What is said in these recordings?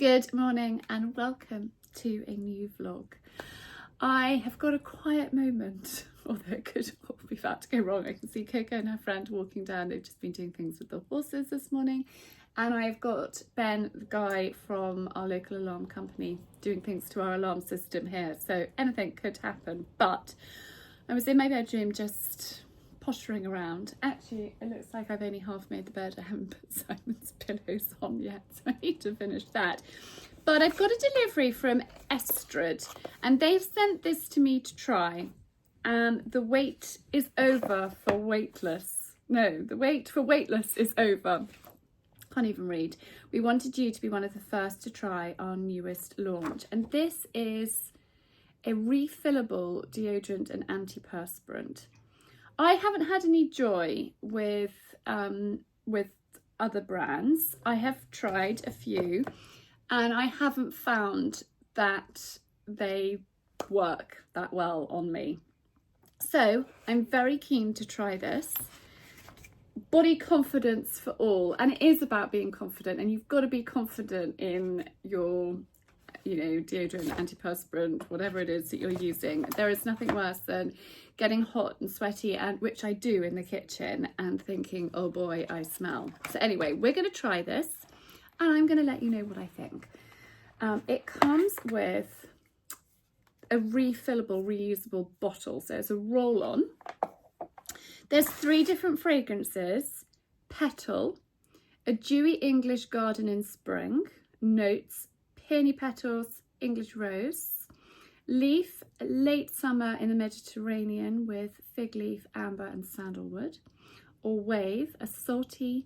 Good morning and welcome to a new vlog. I have got a quiet moment, although it could all be about to go wrong. I can see Coco and her friend walking down. They've just been doing things with the horses this morning. And I've got Ben, the guy from our local alarm company, doing things to our alarm system here. So anything could happen. But I was in my bedroom just pottering around. Actually, it looks like I've only half made the bed. I haven't put Simon's pillows on yet, so I need to finish that. But I've got a delivery from Estrid, and they've sent this to me to try. The wait is over for weightless. No, the wait for weightless is over. Can't even read. We wanted you to be one of the first to try our newest launch, and this is a refillable deodorant and antiperspirant. I haven't had any joy with other brands. I have tried a few and I haven't found that they work that well on me. So I'm very keen to try this. Body confidence for all, and it is about being confident, and you've got to be confident in your deodorant, antiperspirant, whatever it is that you're using. There is nothing worse than getting hot and sweaty, and which I do in the kitchen, and thinking, oh boy, I smell. So anyway, we're going to try this and I'm going to let you know what I think. It comes with a refillable, reusable bottle. So it's a roll-on. There's 3 different fragrances: petal, a dewy English garden in spring, notes, peony petals, English rose, leaf, late summer in the Mediterranean with fig leaf, amber and sandalwood, or wave, a salty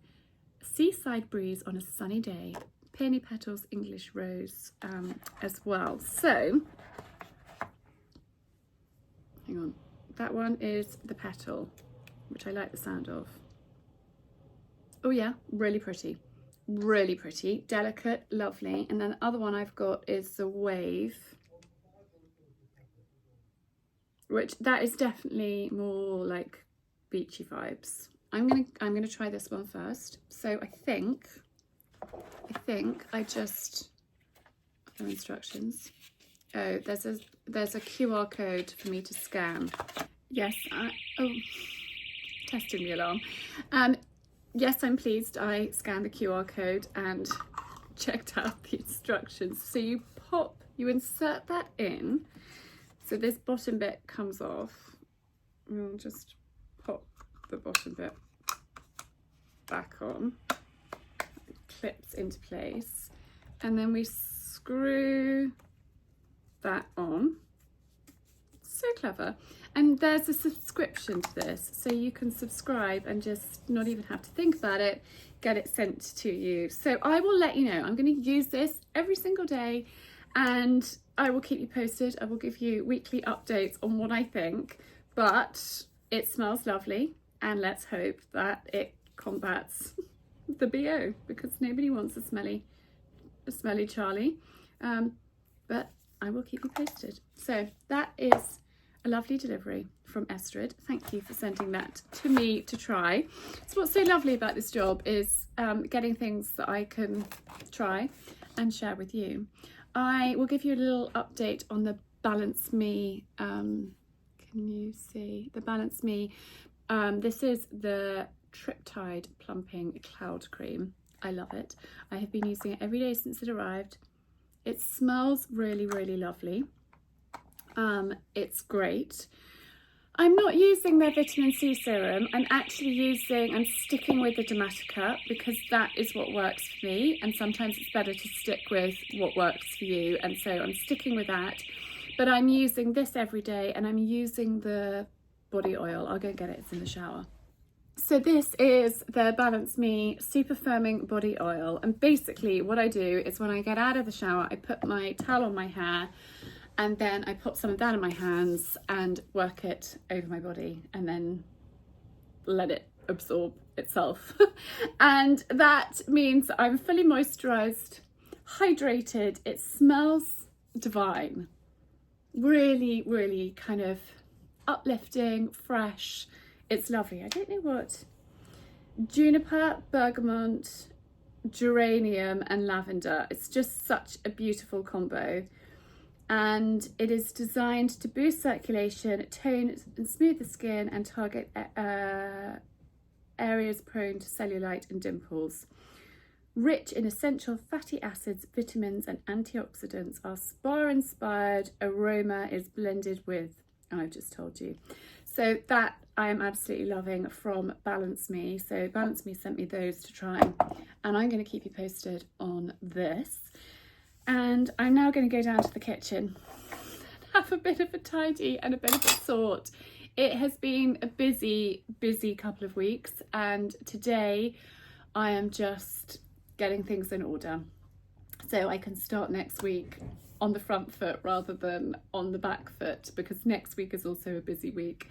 seaside breeze on a sunny day, peony petals, English rose as well. So, hang on, that one is the petal, which I like the sound of. Oh yeah, really pretty. Really pretty, delicate, lovely. And then the other one I've got is the wave, which that is definitely more like beachy vibes. I'm gonna try this one first. So I think I just no instructions. Oh, there's a QR code for me to scan. Yes, testing the alarm. Yes, I'm pleased I scanned the QR code and checked out the instructions. So you insert that in. So this bottom bit comes off. We'll just pop the bottom bit back on. It clips into place. And then we screw that on. So clever. And there's a subscription to this, so you can subscribe and just not even have to think about it, get it sent to you. So I will let you know. I'm going to use this every single day and I will keep you posted. I will give you weekly updates on what I think, but it smells lovely, and let's hope that it combats the BO, because nobody wants a smelly Charlie. But I will keep you posted. So that is a lovely delivery from Estrid. Thank you for sending that to me to try. So what's so lovely about this job is getting things that I can try and share with you. I will give you a little update on the Balance Me. Can you see the Balance Me? This is the Triptide Plumping Cloud Cream. I love it. I have been using it every day since it arrived. It smells really, really lovely. It's great. I'm not using their vitamin C serum. I'm sticking with the Dermatica, because that is what works for me, and sometimes it's better to stick with what works for you, and so I'm sticking with that. But I'm using this every day, and I'm using the body oil. I'll go and get it, it's in the shower. So this is the Balance Me Super Firming Body Oil, and basically what I do is when I get out of the shower, I put my towel on my hair, and then I pop some of that in my hands and work it over my body, and then let it absorb itself. And that means I'm fully moisturized, hydrated. It smells divine. Really, really kind of uplifting, fresh. It's lovely. I don't know what. Juniper, bergamot, geranium and lavender. It's just such a beautiful combo. And it is designed to boost circulation, tone and smooth the skin, and target areas prone to cellulite and dimples. Rich in essential fatty acids, vitamins and antioxidants, our spa-inspired aroma is blended with, I've just told you. So that I am absolutely loving from Balance Me. So Balance Me sent me those to try, and I'm going to keep you posted on this. And I'm now going to go down to the kitchen and have a bit of a tidy and a bit of a sort. It has been a busy couple of weeks, and today I am just getting things in order so I can start next week on the front foot rather than on the back foot, because next week is also a busy week.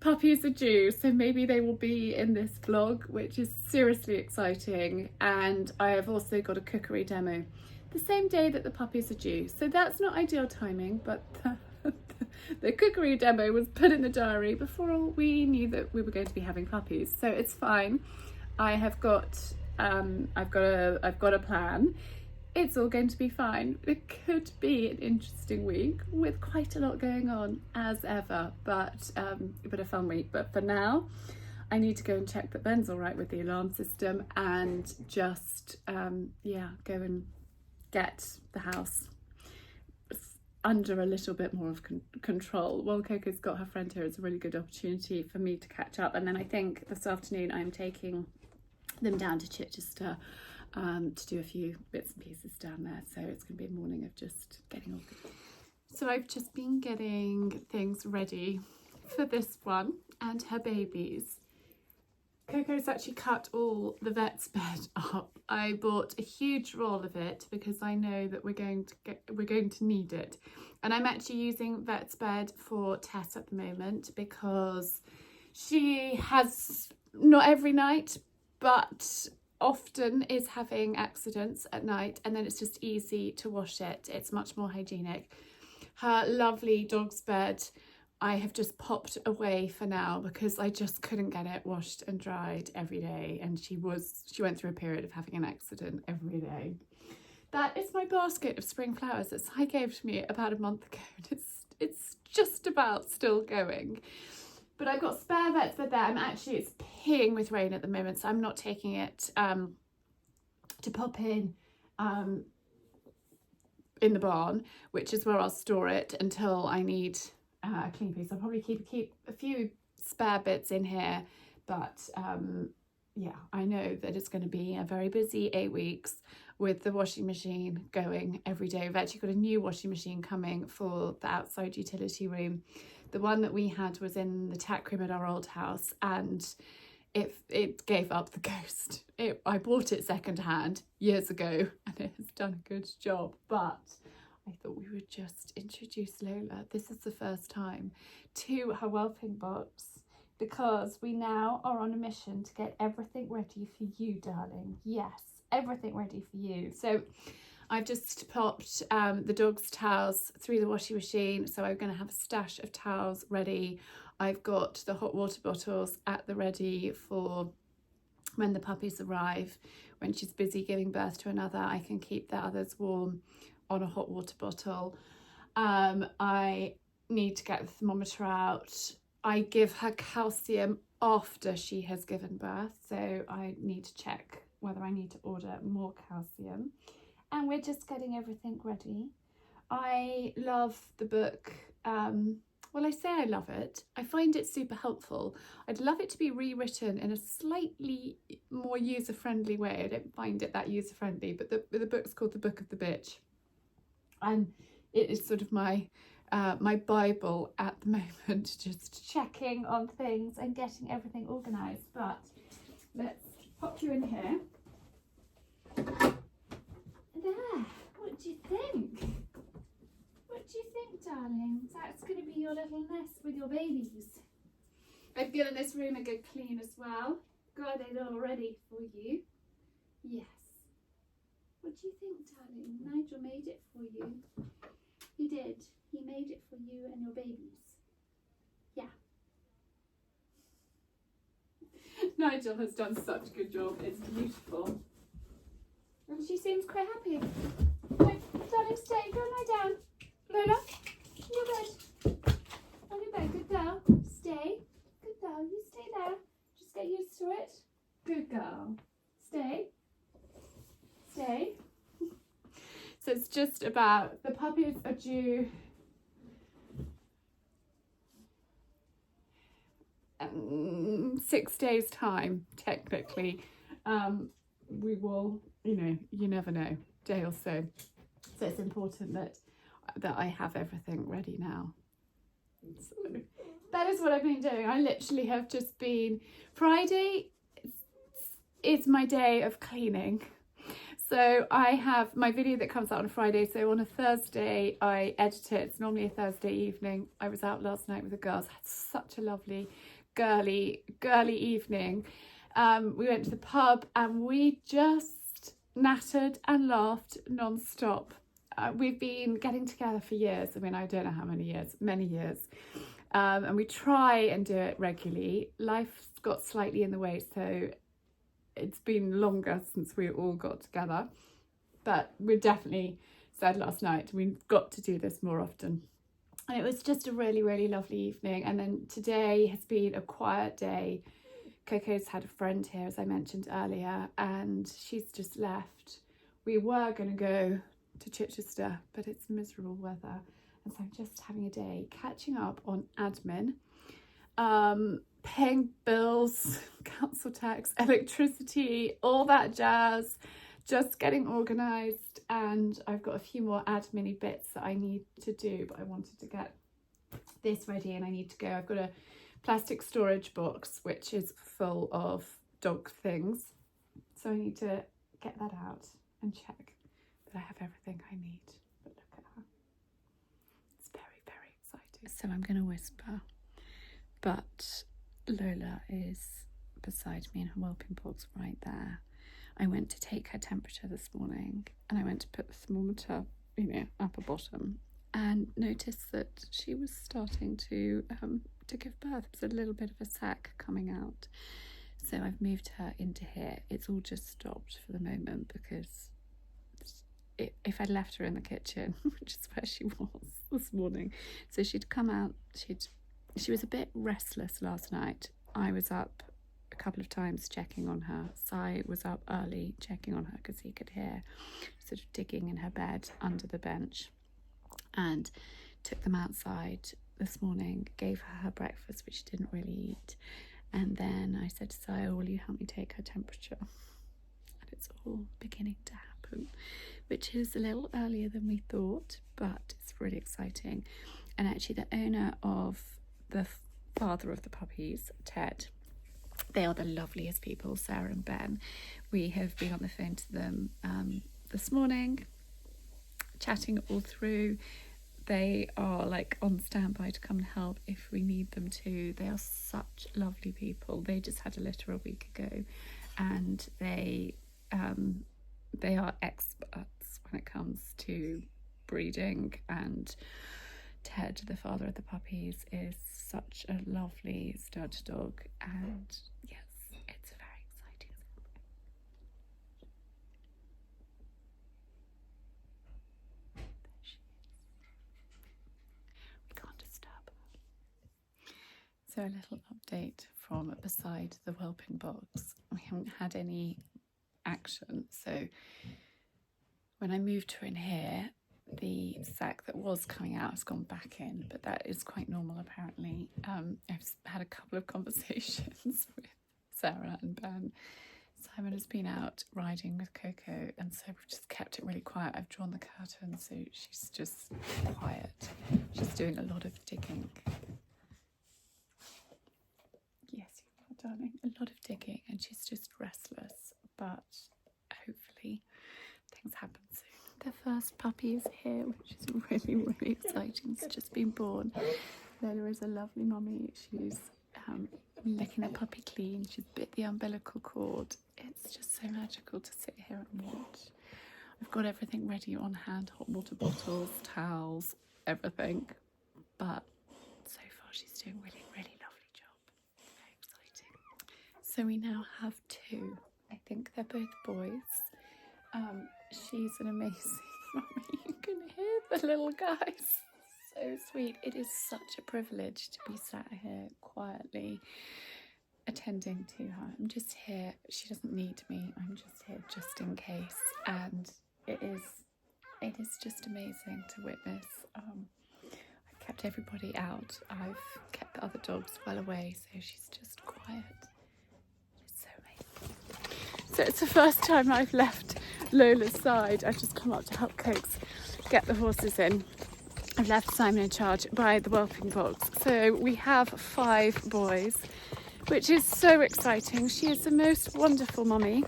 Puppies are due, so maybe they will be in this vlog, which is seriously exciting. And I have also got a cookery demo the same day that the puppies are due, so that's not ideal timing, but the cookery demo was put in the diary before we knew that we were going to be having puppies, so it's fine. I've got a plan. It's all going to be fine. It could be an interesting week with quite a lot going on as ever, but a fun week. But for now, I need to go and check that Ben's all right with the alarm system, and just go and get the house under a little bit more of control. While Coco's got her friend here, it's a really good opportunity for me to catch up. And then I think this afternoon I'm taking them down to Chichester to do a few bits and pieces down there. So it's going to be a morning of just getting all good. So I've just been getting things ready for this one and her babies. Coco's actually cut all the vet's bed up. I bought a huge roll of it because I know that we're going to need it. And I'm actually using vet's bed for Tess at the moment because she has, not every night, but often is having accidents at night, and then it's just easy to wash it. It's much more hygienic. Her lovely dog's bed I have just popped away for now because I just couldn't get it washed and dried every day, and she went through a period of having an accident every day. That is my basket of spring flowers that Sai gave to me about a month ago, and it's just about still going. But I've got spare vet's bed there. It's peeing with rain at the moment, so I'm not taking it to pop in the barn, which is where I'll store it until I need a clean piece. I'll probably keep a few spare bits in here, but yeah, I know that it's going to be a very busy 8 weeks with the washing machine going every day. We've actually got a new washing machine coming for the outside utility room. The one that we had was in the tack room at our old house, and it gave up the ghost. I bought it secondhand years ago, and it has done a good job, but I thought we would just introduce Lola. This is the first time to her whelping box, because we now are on a mission to get everything ready for you, darling. Yes, everything ready for you. So I've just popped the dog's towels through the washing machine, so I'm going to have a stash of towels ready. I've got the hot water bottles at the ready for when the puppies arrive. When she's busy giving birth to another, I can keep the others warm on a hot water bottle. I need to get the thermometer out. I give her calcium after she has given birth, so I need to check whether I need to order more calcium. And we're just getting everything ready. I love the book. Well, I say I love it. I find it super helpful. I'd love it to be rewritten in a slightly more user-friendly way. I don't find it that user-friendly, but the book's called The Book of the Bitch. And it is sort of my Bible at the moment, just checking on things and getting everything organised. But let's pop you in here. There, what do you think? What do you think, darling? That's going to be your little nest with your babies. I've given this room a good clean as well. Got it all ready for you. Yes. What do you think, darling? Nigel made it for you. He did. He made it for you and your babies. Yeah. Nigel has done such a good job. It's beautiful. And she seems quite happy. No, darling, stay. Go and lie down. Lola, on your bed. On your bed. Good girl. Stay. Good girl. You stay there. Just get used to it. Good girl. Stay. Stay. So it's just about, the puppies are due 6 days time, technically. We will, you never know, day or so. So it's important that I have everything ready now. So that is what I've been doing. I literally have just been, Friday is my day of cleaning. So I have my video that comes out on a Friday. So on a Thursday, I edit it. It's normally a Thursday evening. I was out last night with the girls. I had such a lovely girly evening. We went to the pub and we just nattered and laughed non-stop. We've been getting together for years. I mean, I don't know how many years, many years. And we try and do it regularly. Life's got slightly in the way, so it's been longer since we all got together. But we definitely said last night, we've got to do this more often. And it was just a really, really lovely evening. And then today has been a quiet day. Coco's had a friend here, as I mentioned earlier, and she's just left. We were going to go to Chichester, but it's miserable weather. And so I'm just having a day catching up on admin, paying bills, council tax, electricity, all that jazz, just getting organised. And I've got a few more admin bits that I need to do, but I wanted to get this ready and I need to go. I've got a plastic storage box which is full of dog things, so I need to get that out and check that I have everything I need. But look at her, it's very, very exciting. So I'm going to whisper, but Lola is beside me in her whelping box right there. I went to take her temperature this morning and I went to put the thermometer, upper bottom, and noticed that she was starting to give birth. There's a little bit of a sac coming out. So I've moved her into here. It's all just stopped for the moment because if I'd left her in the kitchen, which is where she was this morning, so she'd come out, she was a bit restless last night. I was up a couple of times checking on her. Si was up early checking on her because he could hear sort of digging in her bed under the bench, and took them outside this morning, gave her breakfast, which she didn't really eat, and then I said to Si, will you help me take her temperature? And it's all beginning to happen, which is a little earlier than we thought, but it's really exciting. And actually the owner of the father of the puppies, Ted, they are the loveliest people, Sarah and Ben. We have been on the phone to them this morning, chatting it all through. They are like on standby to come and help if we need them to. They are such lovely people. They just had a litter a week ago, and they are experts when it comes to breeding. And Ted, the father of the puppies, is such a lovely stud dog, and yes, it's very exciting. There she is. We can't disturb her. So a little update from beside the whelping box. We haven't had any action, so when I moved her in here, the sac that was coming out has gone back in, but that is quite normal apparently. I've had a couple of conversations with Sarah and Ben. Simon has been out riding with Coco, and so we've just kept it really quiet. I've drawn the curtain so she's just quiet. She's doing a lot of digging. Yes, you are, darling. A lot of digging, and she's just restless, but hopefully things happen soon. The first puppy is here, which is really, really exciting. It's just been born. Lola is a lovely mummy. She's licking the puppy clean. She's bit the umbilical cord. It's just so magical to sit here and watch. I've got everything ready on hand, hot water bottles, towels, everything. But so far she's doing a really, really lovely job. Very exciting. So we now have two. I think they're both boys. She's an amazing mummy. You can hear the little guys. So sweet. It is such a privilege to be sat here quietly attending to her. I'm just here. She doesn't need me. I'm just here just in case. And it is just amazing to witness. I've kept everybody out. I've kept the other dogs well away, so she's just quiet. It's so amazing. So it's the first time I've left Lola's side. I've just come up to help Cokes get the horses in. I've left Simon in charge by the whelping box. So we have 5 boys, which is so exciting. She is the most wonderful mummy.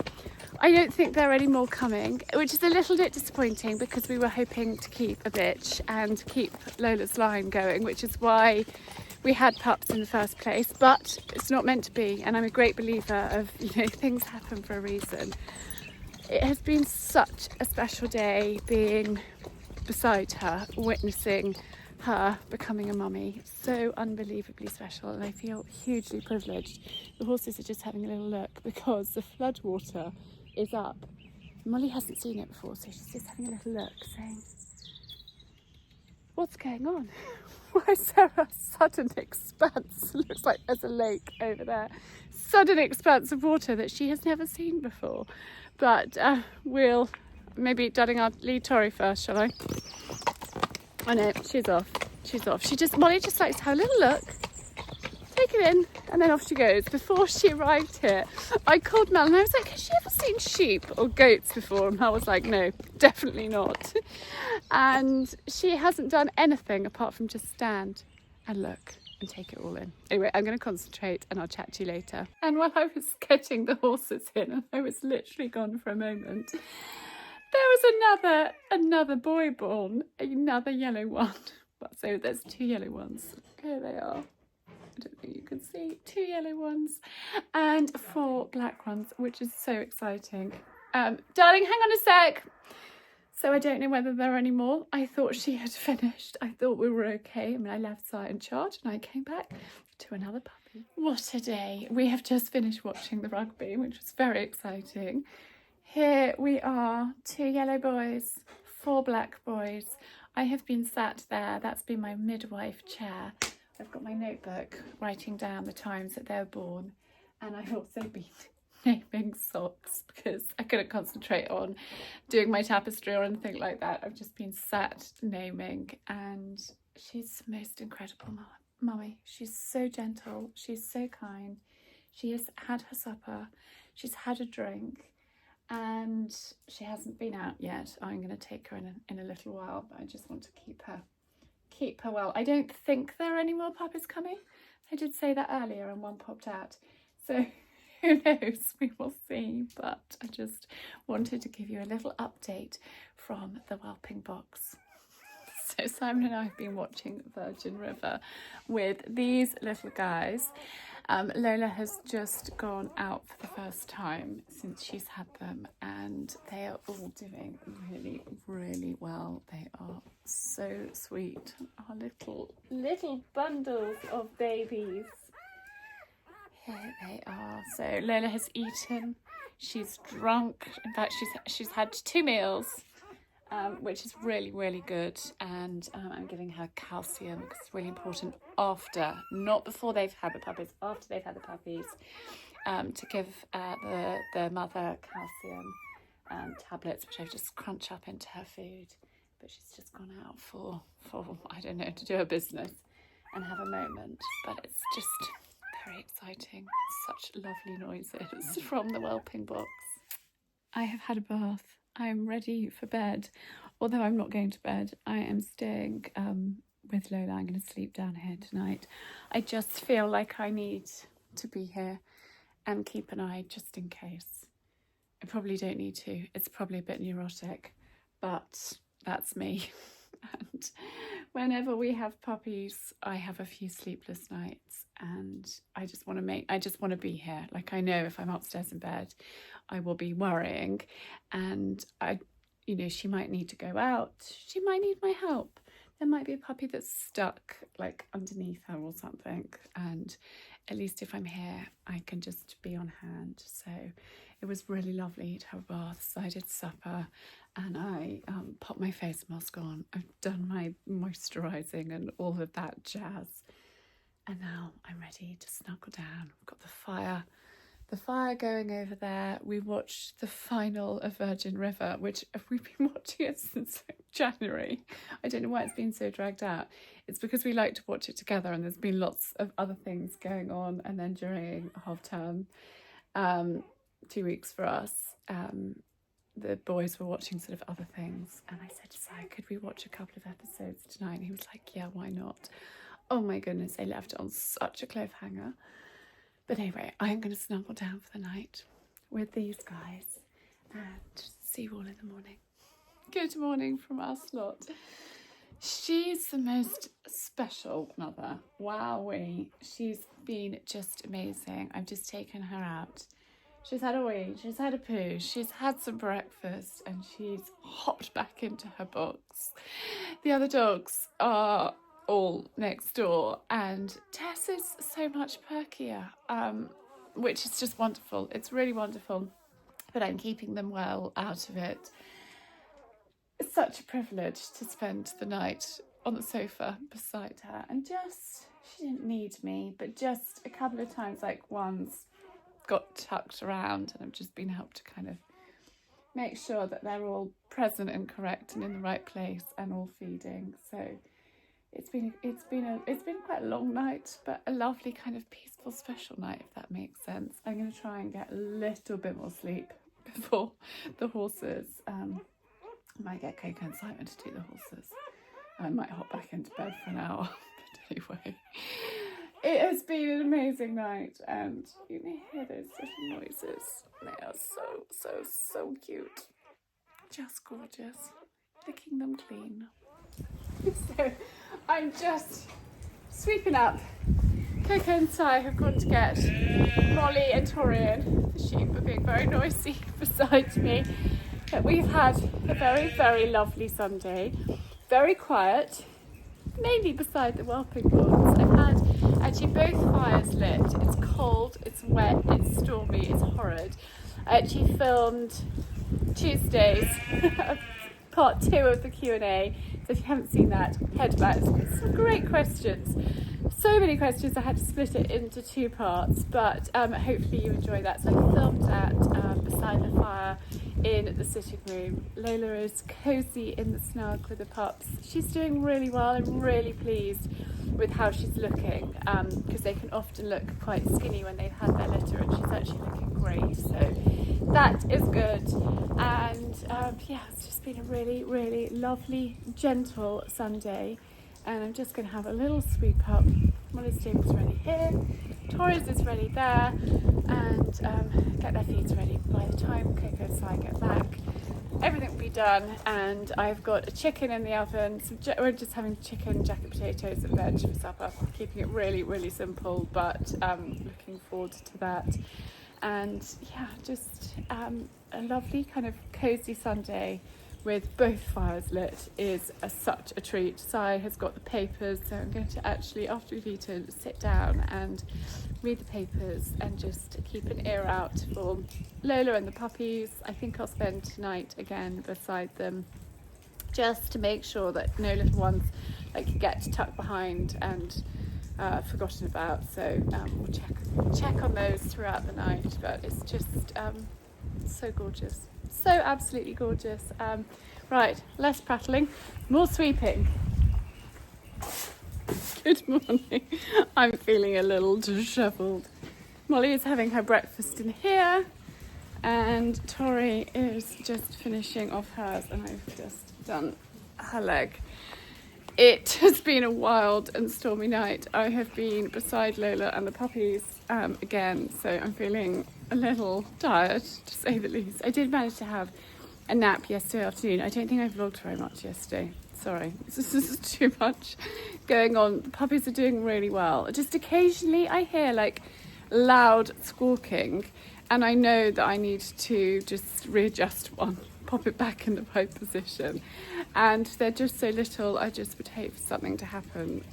I don't think there are any more coming, which is a little bit disappointing because we were hoping to keep a bitch and keep Lola's line going, which is why we had pups in the first place, but it's not meant to be. And I'm a great believer of, things happen for a reason. It has been such a special day being beside her, witnessing her becoming a mummy. So unbelievably special, and I feel hugely privileged. The horses are just having a little look because the floodwater is up. Molly hasn't seen it before, so she's just having a little look, saying, what's going on? Why is there a sudden expanse? Looks like there's a lake over there. Sudden expanse of water that she has never seen before. But we'll maybe dudding our lead Tory first, shall I? I know, she's off. Molly just likes to have a little look, take it in, and then off she goes. Before she arrived here, I called Mel and I was like, has she ever seen sheep or goats before? And Mel was like, no, definitely not. And she hasn't done anything apart from just stand and look and take it all in. Anyway, I'm going to concentrate and I'll chat to you later. And while I was getting the horses in, and I was literally gone for a moment, there was another boy born, another yellow one. So there's 2 yellow ones. Here they are. I don't think you can see. 2 yellow ones and 4 black ones, which is so exciting. Darling, hang on a sec. So I don't know whether there are any more. I thought she had finished. I thought we were okay. I left Si in charge and I came back to another puppy. What a day. We have just finished watching the rugby, which was very exciting. Here we are, 2 yellow boys, 4 black boys. I have been sat there. That's been my midwife chair. I've got my notebook writing down the times that they were born. And I've also been naming socks because I couldn't concentrate on doing my tapestry or anything like that. I've just been sat naming, and she's the most incredible mummy. She's so gentle. She's so kind. She has had her supper. She's had a drink. And she hasn't been out yet. I'm going to take her in a little while, but I just want to keep her well. I don't think there are any more puppies coming. I did say that earlier and one popped out. So who knows? We will see. But I just wanted to give you a little update from the whelping box. So Simon and I have been watching Virgin River with these little guys. Lola has just gone out for the first time since she's had them, and they are all doing really, really well. They are so sweet. Our little bundles of babies. Here they are. So Lola has eaten. She's drunk. In fact, she's had 2 meals. Which is really, really good, and I'm giving her calcium because it's really important after, not before they've had the puppies, after they've had the puppies, to give the mother calcium tablets, which I just crunch up into her food. But she's just gone out for I don't know, to do her business and have a moment. But it's just very exciting. Such lovely noises from the whelping box. I have had a bath. I'm ready for bed, although I'm not going to bed. I am staying with Lola. I'm going to sleep down here tonight. I just feel like I need to be here and keep an eye just in case. I probably don't need to. It's probably a bit neurotic, but that's me. And whenever we have puppies, I have a few sleepless nights, and I just want to be here. Like, I know if I'm upstairs in bed, I will be worrying, and she might need to go out. She might need my help. There might be a puppy that's stuck like underneath her or something, and at least if I'm here, I can just be on hand. So It was really lovely to have a bath. So I did supper and I popped my face mask on. I've done my moisturising and all of that jazz. And now I'm ready to snuggle down. We've got the fire going over there. We watched the final of Virgin River, which we've been watching it since January. I don't know why it's been so dragged out. It's because we like to watch it together, and there's been lots of other things going on. And then during half term, 2 weeks for us, the boys were watching sort of other things. And I said to Si, could we watch a couple of episodes tonight? And he was like, yeah, why not? Oh my goodness, they left it on such a cliffhanger. But anyway, I'm going to snuggle down for the night with these guys and see you all in the morning. Good morning from our slot. She's the most special mother. Wowee. She's been just amazing. I've just taken her out. She's had a wee, she's had a poo, she's had some breakfast, and she's hopped back into her box. The other dogs are all next door, and Tess is so much perkier, which is just wonderful. It's really wonderful, but I'm keeping them well out of it. It's such a privilege to spend the night on the sofa beside her, and she didn't need me, but just a couple of times, like once, got tucked around, and I've just been helped to kind of make sure that they're all present and correct and in the right place and all feeding. So it's been quite a long night, but a lovely kind of peaceful, special night, if that makes sense. I'm going to try and get a little bit more sleep before the horses. I might get Coco and Simon to do the horses. I might hop back into bed for an hour. But anyway, it has been an amazing night, and you may hear those little noises. They are so cute. Just gorgeous. Licking them clean. So I'm just sweeping up. Coco and Si have gone to get Molly and Torian. The sheep are being very noisy beside me. But we've had a very, very lovely Sunday. Very quiet, mainly beside the whelping box. I've had actually both fires lit. It's cold, it's wet, it's stormy, it's horrid. I actually filmed Tuesday's part 2 of the Q&A. So if you haven't seen that, head back. Some great questions. So many questions, I had to split it into 2 parts, but hopefully you enjoy that. So I filmed that beside the fire in the sitting room. Lola is cosy in the snug with the pups. She's doing really well. I'm really pleased with how she's looking, because they can often look quite skinny when they've had their litter, and she's actually looking great. So that is good. And yeah, it's just been a really, really lovely, gentle Sunday. And I'm just going to have a little sweep up. Molly's table's ready here, Tori's is ready there, and get their feeds ready. By the time Coco and Si get back, everything will be done, and I've got a chicken in the oven. We're just having chicken, jacket potatoes and veg for supper, keeping it really, really simple, but looking forward to that. And yeah, just a lovely kind of cosy Sunday with both fires lit is such a treat. Si has got the papers, so I'm going to actually, after we've eaten, sit down and read the papers and just keep an ear out for Lola and the puppies. I think I'll spend tonight again beside them, just to make sure that no little ones get tucked behind and forgotten about. So we'll check on those throughout the night, but it's just so gorgeous. So absolutely gorgeous. Right, less prattling, more sweeping. Good morning. I'm feeling a little dishevelled. Molly is having her breakfast in here, and Tori is just finishing off hers, and I've just done her leg. It has been a wild and stormy night. I have been beside Lola and the puppies again, so I'm feeling a little tired, to say the least. I did manage to have a nap yesterday afternoon. I don't think I vlogged very much yesterday. Sorry, this is too much going on. The puppies are doing really well. Just occasionally I hear loud squawking, and I know that I need to just readjust one, pop it back in the right position. And they're just so little, I just would hate for something to happen.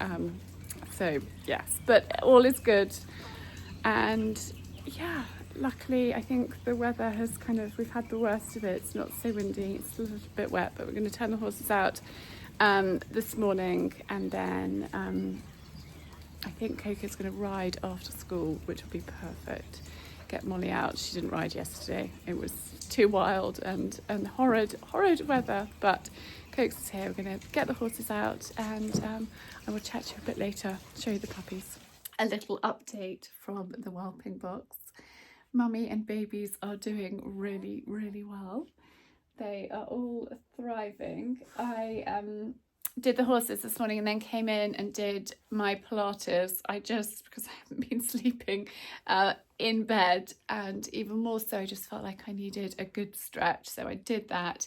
So yes, but all is good. And yeah, luckily I think the weather has we've had the worst of it. It's not so windy, it's a little bit wet, but we're going to turn the horses out this morning, and then I think Coco's going to ride after school, which will be perfect. Get Molly out. She didn't ride yesterday. It was too wild and horrid weather, but Coke's is here. We're going to get the horses out, and I will chat to you a bit later, show you the puppies. A little update from the whelping box. Mummy and babies are doing really, really well. They are all thriving. I did the horses this morning and then came in and did my Pilates. Because I haven't been sleeping in bed, and even more so, I just felt like I needed a good stretch. So I did that,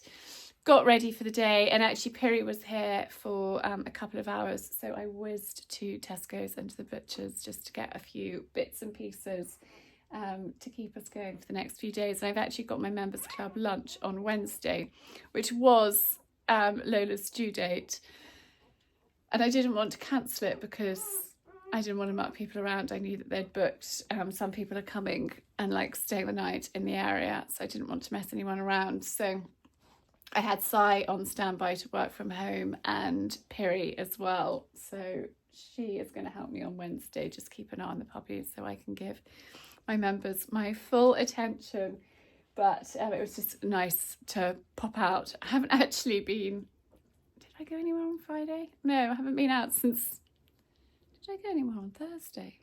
got ready for the day, and actually Piri was here for a couple of hours. So I whizzed to Tesco's and to the butcher's just to get a few bits and pieces to keep us going for the next few days. And I've actually got my members club lunch on Wednesday, which was Lola's due date, and I didn't want to cancel it because I didn't want to muck people around. I knew that they'd booked. Some people are coming and staying the night in the area, so I didn't want to mess anyone around. So I had Sai on standby to work from home, and Piri as well. So she is going to help me on Wednesday, just keep an eye on the puppies so I can give my members my full attention. But it was just nice to pop out. I haven't actually been... Did I go anywhere on Friday? No, I haven't been out since... Did I go anywhere on Thursday?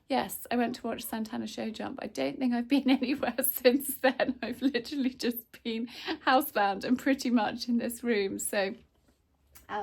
Yes, I went to watch Santana show jump. I don't think I've been anywhere since then. I've literally just been housebound and pretty much in this room. So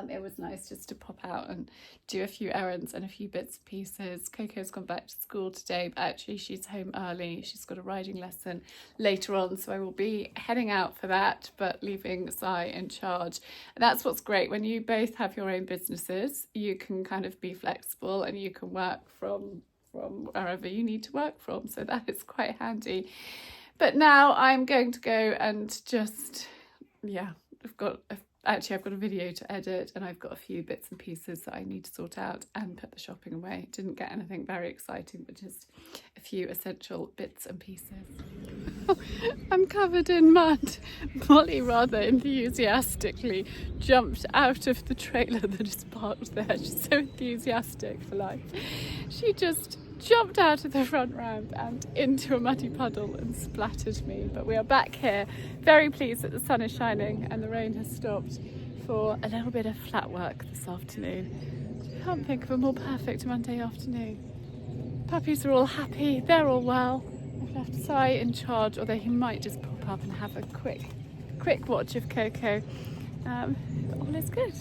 it was nice just to pop out and do a few errands and a few bits and pieces. Coco's gone back to school today, but actually she's home early. She's got a riding lesson later on, so I will be heading out for that, but leaving Sai in charge. And that's what's great. When you both have your own businesses, you can be flexible and you can work from wherever you need to work from. So that is quite handy. But now I'm going to go and just, I've got a video to edit, and I've got a few bits and pieces that I need to sort out and put the shopping away. Didn't get anything very exciting, but just a few essential bits and pieces. I'm covered in mud. Molly rather enthusiastically jumped out of the trailer that is parked there. She's so enthusiastic for life. She just jumped out of the front ramp and into a muddy puddle and splattered me. But we are back here, very pleased that the sun is shining and the rain has stopped, for a little bit of flat work this afternoon. I can't think of a more perfect Monday afternoon. Puppies are all happy, they're all well. I've left Sai in charge, although he might just pop up and have a quick watch of Coco. But all is good.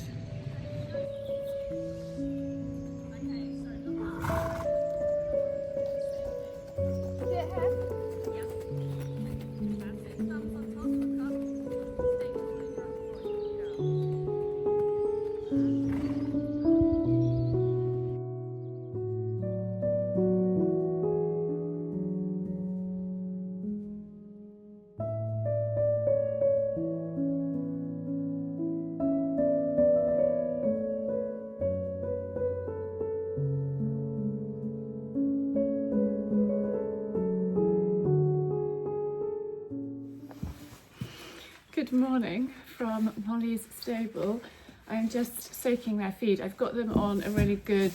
Good morning from Molly's stable. I'm just soaking their feed. I've got them on a really good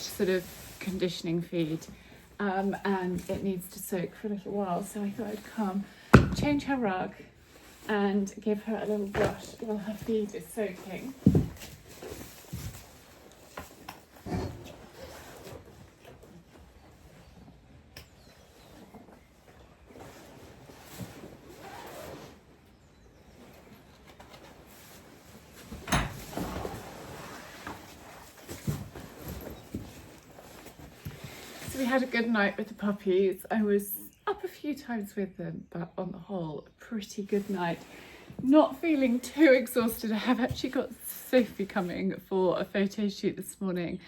conditioning feed, and it needs to soak for a little while, so I thought I'd come change her rug and give her a little brush while her feed is soaking. We had a good night with the puppies. I was up a few times with them, but on the whole, a pretty good night. Not feeling too exhausted. I have actually got Sophie coming for a photo shoot this morning.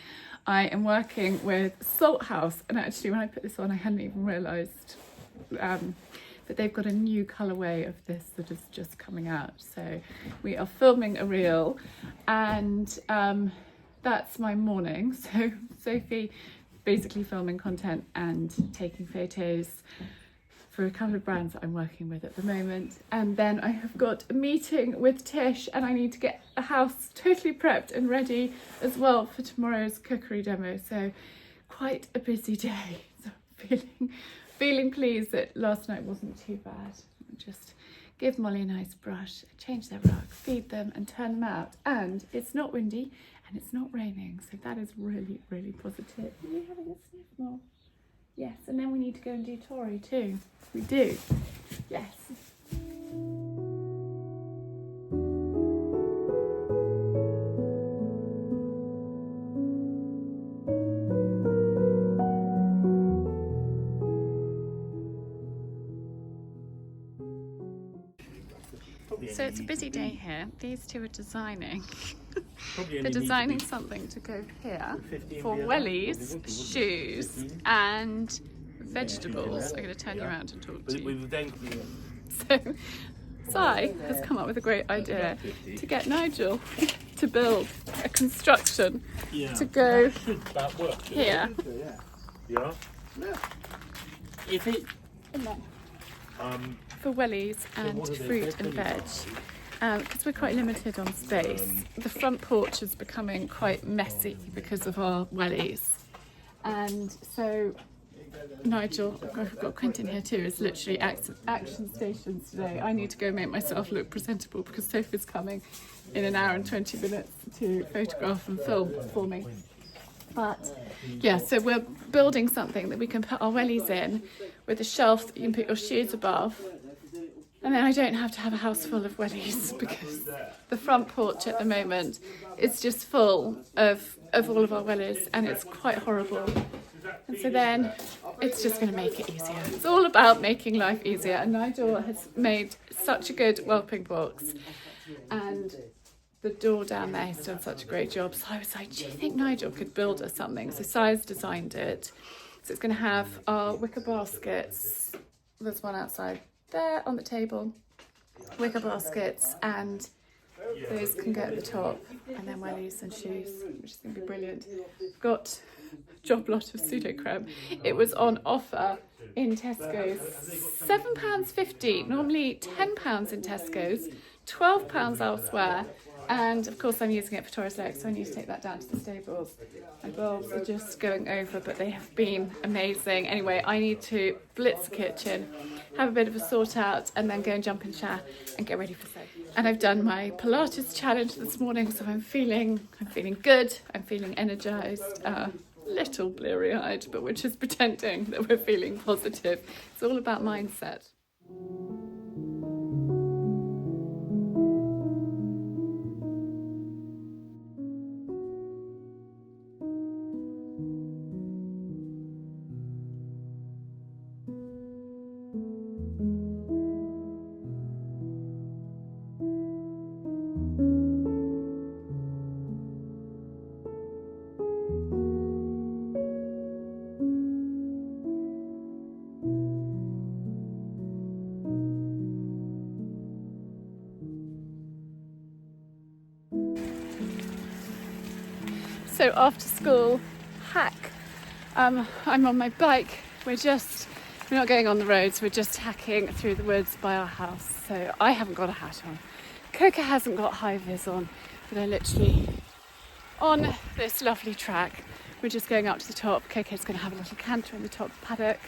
I am working with Salt House, and actually when I put this on, I hadn't even realised, but they've got a new colourway of this that is just coming out. So we are filming a reel, and that's my morning. So Sophie basically filming content and taking photos for a couple of brands that I'm working with at the moment. And then I have got a meeting with Tish, and I need to get a house totally prepped and ready as well for tomorrow's cookery demo. So quite a busy day. So feeling pleased that last night wasn't too bad. Just give Molly a nice brush, change their rug, feed them and turn them out. And it's not windy and it's not raining. So that is really, really positive. Are you having a sniff, Mol? Yes, and then we need to go and do Tory too. We do. Yes. So it's a busy day here. These two are designing. They're designing something to go here for wellies, shoes and vegetables. I'm going to turn you around and talk to you. So Si has come up with a great idea to get Nigel to build a construction to go here. Yeah. If it for wellies and fruit and veg, because we're quite limited on space. The front porch is becoming quite messy because of our wellies, and so Nigel, I've got Quentin here too, is literally action stations today. I need to go make myself look presentable because Sophie's coming in an hour and 20 minutes to photograph and film for me. But yeah, so we're building something that we can put our wellies in with a shelf that you can put your shoes above. And then I don't have to have a house full of wellies because the front porch at the moment is just full of all of our wellies, and it's quite horrible. And so then it's just going to make it easier. It's all about making life easier. And Nigel has made such a good whelping box, and the door down there has done such a great job. So I was like, do you think Nigel could build us something? So Si's designed it. So it's going to have our wicker baskets. There's one outside there on the table, wicker baskets, and those can go at the top, and then wellies and shoes, which is going to be brilliant. Got a job lot of pseudo creme. It was on offer in Tesco's, £7.50, normally £10 in Tesco's, £12 elsewhere. And of course I'm using it for Taurus legs, so I need to take that down to the stables. My bulbs are just going over, but they have been amazing. Anyway, I need to blitz the kitchen, have a bit of a sort out, and then go and jump in the shower and get ready for Sophie. And I've done my Pilates challenge this morning, so I'm feeling good. I'm feeling energized, little bleary-eyed, but we're just pretending that we're feeling positive. It's all about mindset. So after school hack, I'm on my bike. We're not going on the roads, we're just hacking through the woods by our house. So I haven't got a hat on. Coca hasn't got high vis on, but they're literally on this lovely track. We're just going up to the top. Coco's going to have a little canter in the top paddock.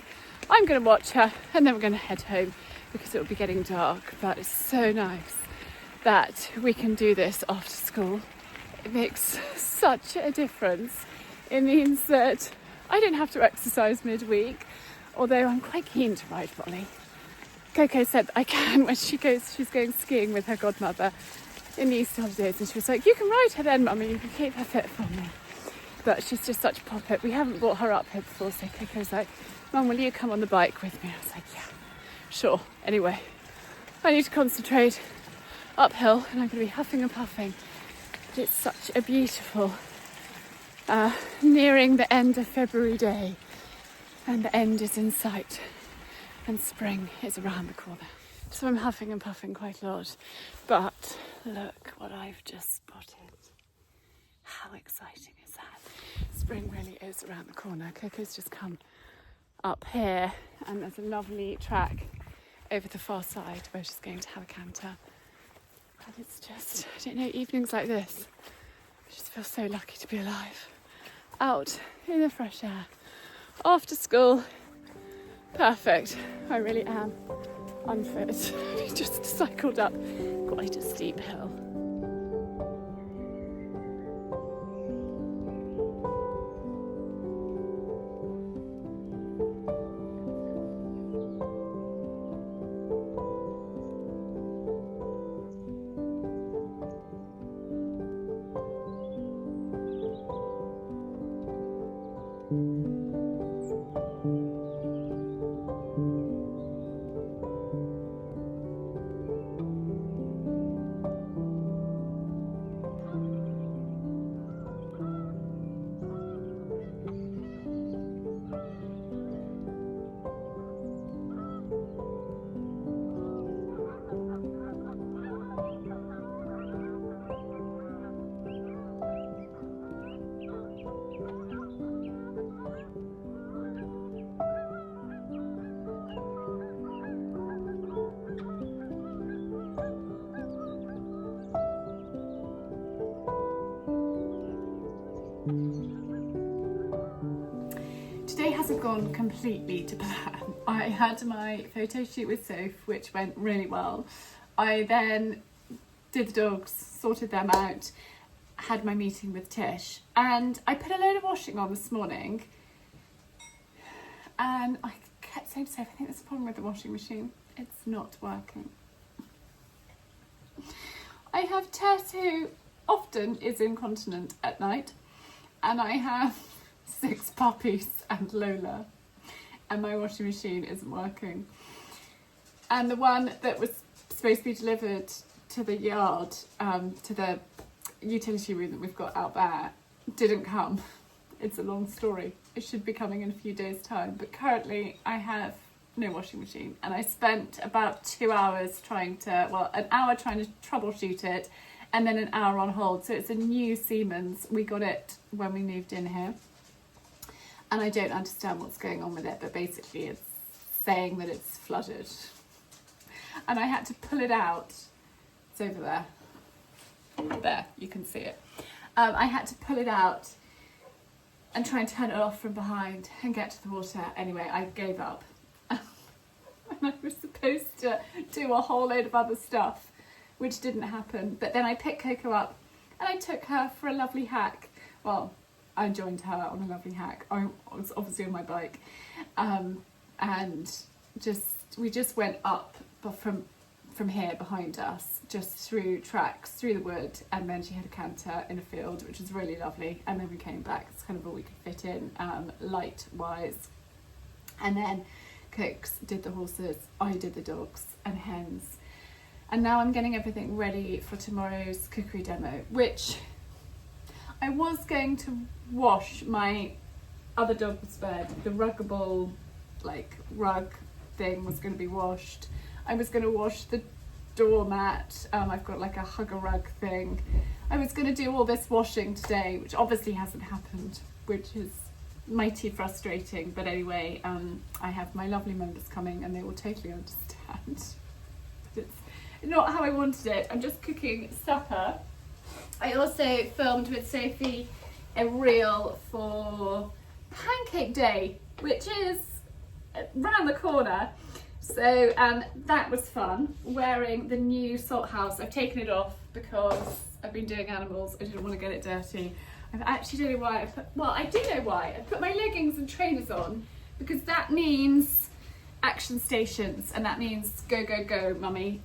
I'm going to watch her, and then we're going to head home because it will be getting dark. But it's so nice that we can do this after school. It makes such a difference. It means that I don't have to exercise midweek, although I'm quite keen to ride Molly. Coco said I can when she's going skiing with her godmother in the Easter holidays, and she was like, you can ride her then, Mummy, you can keep her fit for me. But she's just such a poppet. We haven't brought her up here before, so Coco's like, Mum, will you come on the bike with me? I was like, yeah, sure. Anyway, I need to concentrate uphill, and I'm going to be huffing and puffing. But it's such a beautiful, nearing the end of February day, and the end is in sight, and spring is around the corner. So I'm huffing and puffing quite a lot, but look what I've just spotted. How exciting is that? Spring really is around the corner. Coco's just come up here and there's a lovely track over the far side where she's going to have a canter. And it's just, I don't know, evenings like this, I just feel so lucky to be alive. Out in the fresh air, after school, perfect. I really am unfit. We just cycled up quite a steep hill. Today hasn't gone completely to plan. I had my photo shoot with Soph, which went really well. I then did the dogs, sorted them out, had my meeting with Tish, and I put a load of washing on this morning. And I kept saying to Soph, I think there's a problem with the washing machine. It's not working. I have Tess, who often is incontinent at night, and I have 6 puppies and Lola, and my washing machine isn't working. And the one that was supposed to be delivered to the yard, to the utility room that we've got out there, didn't come. It's a long story. It should be coming in a few days' time, but currently I have no washing machine, and I spent about 2 hours an hour trying to troubleshoot it, and then an hour on hold. So it's a new Siemens. We got it when we moved in here. And I don't understand what's going on with it, but basically it's saying that it's flooded. And I had to pull it out. It's over there. There, you can see it. I had to pull it out and try and turn it off from behind and get to the water. Anyway, I gave up. And I was supposed to do a whole load of other stuff, which didn't happen. But then I picked Coco up and I took her for a lovely hike. Well, I joined her on a lovely hike. I was obviously on my bike, and we just went up from here behind us, just through tracks, through the wood, and then she had a canter in a field, which was really lovely. And then we came back. It's kind of all we could fit in, light-wise. And then Cooks did the horses, I did the dogs and hens. And now I'm getting everything ready for tomorrow's cookery demo, which I was going to wash my other dog's bed. The ruggable, rug thing was going to be washed. I was going to wash the doormat. I've got a hugger rug thing. I was going to do all this washing today, which obviously hasn't happened, which is mighty frustrating. But anyway, I have my lovely members coming and they will totally understand. It's not how I wanted it. I'm just cooking supper. I also filmed with Sophie a reel for Pancake Day, which is round the corner. So that was fun, wearing the new salt house. I've taken it off because I've been doing animals. I didn't want to get it dirty. I actually don't know why. I do know why. I put my leggings and trainers on because that means action stations, and that means go, go, go, mummy,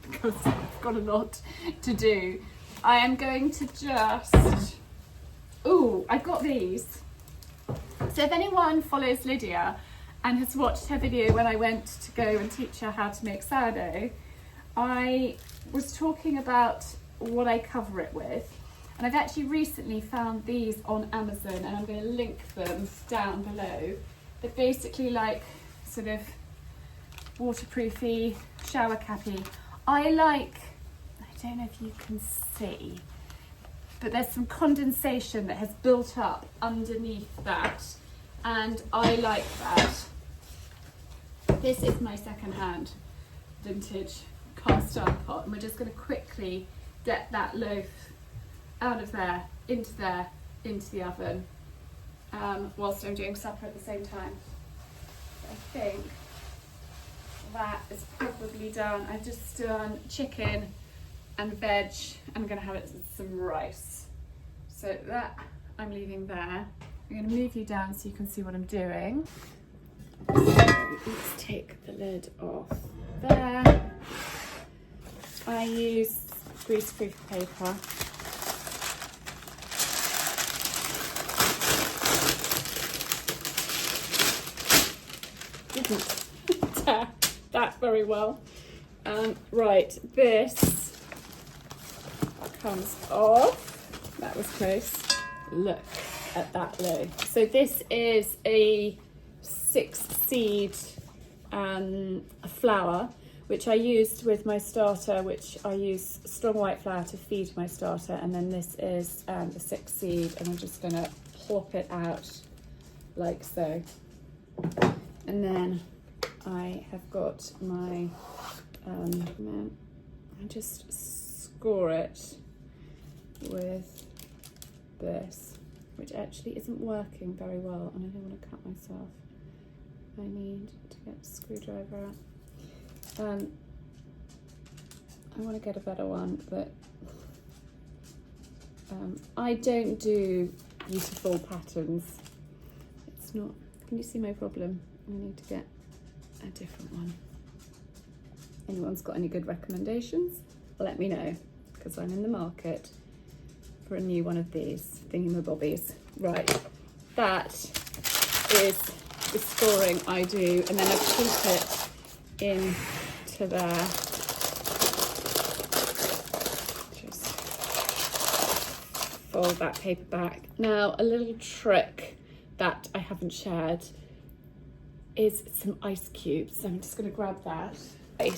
because I've got a lot to do. I am going to just... Ooh, I've got these. So if anyone follows Lydia and has watched her video when I went to go and teach her how to make sourdough, I was talking about what I cover it with. And I've actually recently found these on Amazon, and I'm going to link them down below. They're basically sort of waterproofy, shower cappy. I don't know if you can see, but there's some condensation that has built up underneath that, and I like that. This is my second-hand vintage cast iron pot, and we're just going to quickly get that loaf out of there, into the oven, whilst I'm doing supper at the same time. I think that is probably done. I've just done chicken and veg. I'm going to have it with some rice. So that I'm leaving there. I'm going to move you down so you can see what I'm doing. So let's take the lid off there. I use greaseproof paper. Didn't tear that very well. Right, this comes off. That was close. Look at that loaf. So this is a 6-seed flour, which I used with my starter, which I use strong white flour to feed my starter, and then this is the 6-seed, and I'm just gonna plop it out like so. And then I have got my, I just score it with this, which actually isn't working very well, and I don't want to cut myself. I need to get a screwdriver out. I want to get a better one, but I don't do beautiful patterns. It's not, can you see my problem? I need to get a different one. Anyone's got any good recommendations? Let me know, because I'm in the market for a new one of these thingamabobbies. Right, that is the scoring I do, and then I keep it into there. Just fold that paper back. Now, a little trick that I haven't shared is some ice cubes. So I'm just going to grab that. I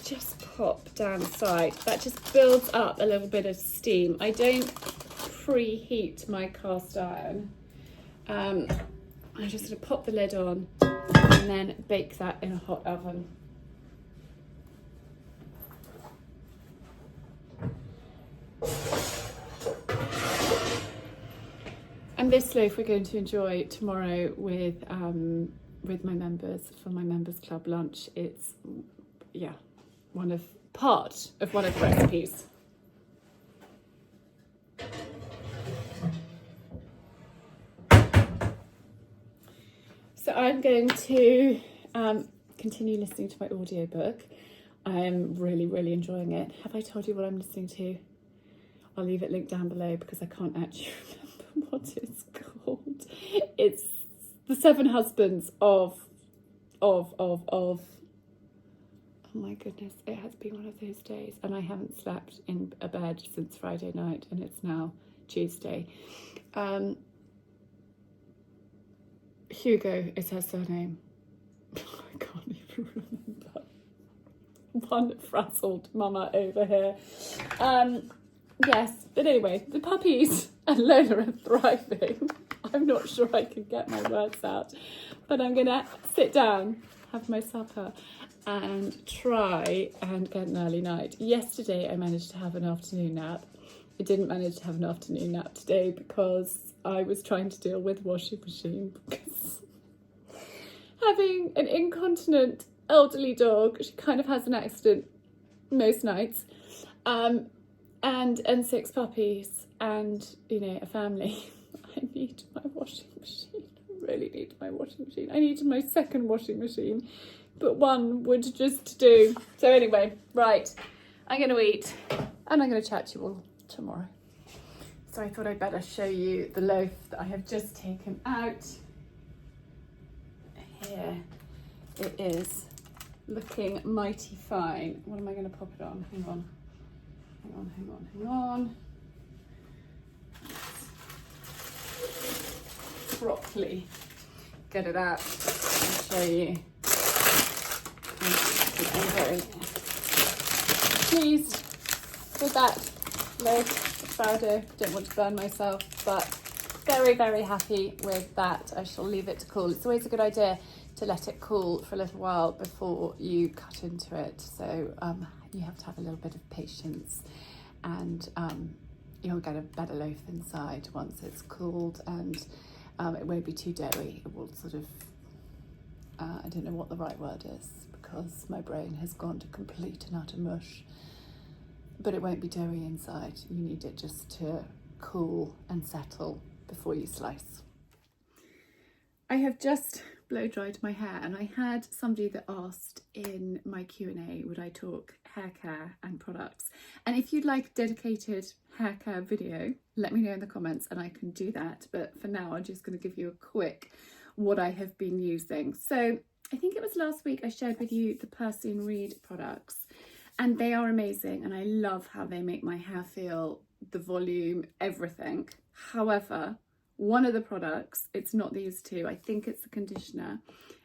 just pop down the side. That just builds up a little bit of steam. I don't preheat my cast iron. I'm just going to pop the lid on and then bake that in a hot oven. And this loaf we're going to enjoy tomorrow with my members for my members club lunch. It's part of one of the recipes. So I'm going to continue listening to my audiobook. I am really enjoying it. Have I told you what I'm listening to? I'll leave it linked down below because I can't actually remember what it's called. It's The 7 Husbands of. Oh my goodness, it has been one of those days, and I haven't slept in a bed since Friday night, and it's now Tuesday. Hugo is her surname. I can't even remember. One frazzled mama over here. Yes, but anyway, the puppies and Lola are thriving. I'm not sure I can get my words out, but I'm gonna sit down, have my supper, and try and get an early night. Yesterday I managed to have an afternoon nap. I didn't manage to have an afternoon nap today because I was trying to deal with washing machine, because having an incontinent elderly dog, she kind of has an accident most nights, and 6 puppies and, you know, a family. I need my washing machine. I really need my washing machine. I need my second washing machine, but one would just do. So anyway, right, I'm going to eat and I'm going to chat to you all tomorrow. So I thought I'd better show you the loaf that I have just taken out. Here it is, looking mighty fine. What am I going to pop it on? Hang on. Properly get it out and show you. I'm very pleased with that load of sourdough. Don't want to burn myself, but very, very happy with that. I shall leave it to cool. It's always a good idea to let it cool for a little while before you cut into it. So you have to have a little bit of patience, and you'll get a better loaf inside once it's cooled, and it won't be too doughy. It will sort of, I don't know what the right word is because my brain has gone to complete and utter mush, but it won't be doughy inside. You need it just to cool and settle before you slice. I have just blow dried my hair, and I had somebody that asked in my Q&A, would I talk hair care and products? And if you'd like a dedicated hair care video, let me know in the comments and I can do that. But for now, I'm just going to give you a quick what I have been using. So I think it was last week I shared with you the Persian Reed products, and they are amazing, and I love how they make my hair feel, the volume, everything. However, one of the products, it's not these two, I think it's the conditioner,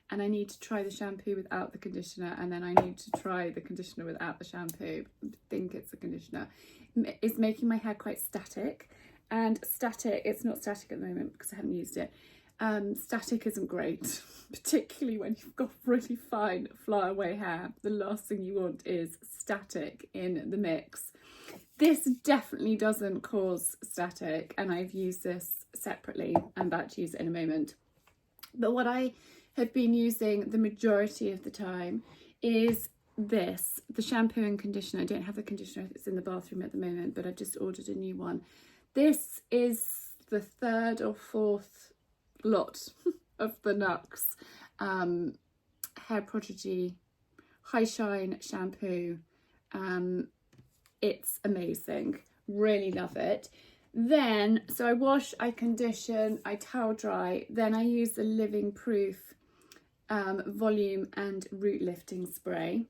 and I need to try the shampoo without the conditioner, and then I need to try the conditioner without the shampoo. I think it's the conditioner. It's making my hair quite static, and static, it's not static at the moment because I haven't used it. Static isn't great, particularly when you've got really fine flyaway hair. The last thing you want is static in the mix. This definitely doesn't cause static, and I've used this separately. I'm about to use it in a moment. But what I have been using the majority of the time is this, the shampoo and conditioner. I don't have the conditioner, it's in the bathroom at the moment, but I've just ordered a new one. This is the third or fourth lot of the Nux Hair Prodigy High Shine shampoo. It's amazing, really love it. Then, so I wash, I condition, I towel dry, then I use the Living Proof volume and root lifting spray.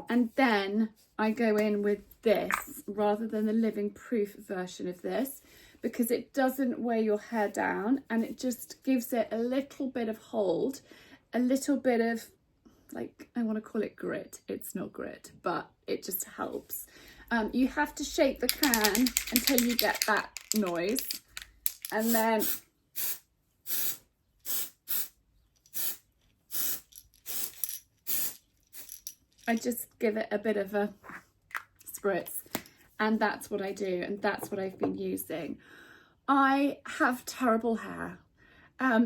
And then I go in with this rather than the Living Proof version of this, because it doesn't weigh your hair down and it just gives it a little bit of hold, a little bit of, like, I want to call it grit. It's not grit, but it just helps. You have to shake the can until you get that noise, and then I just give it a bit of a spritz, and that's what I do, and that's what I've been using. I have terrible hair.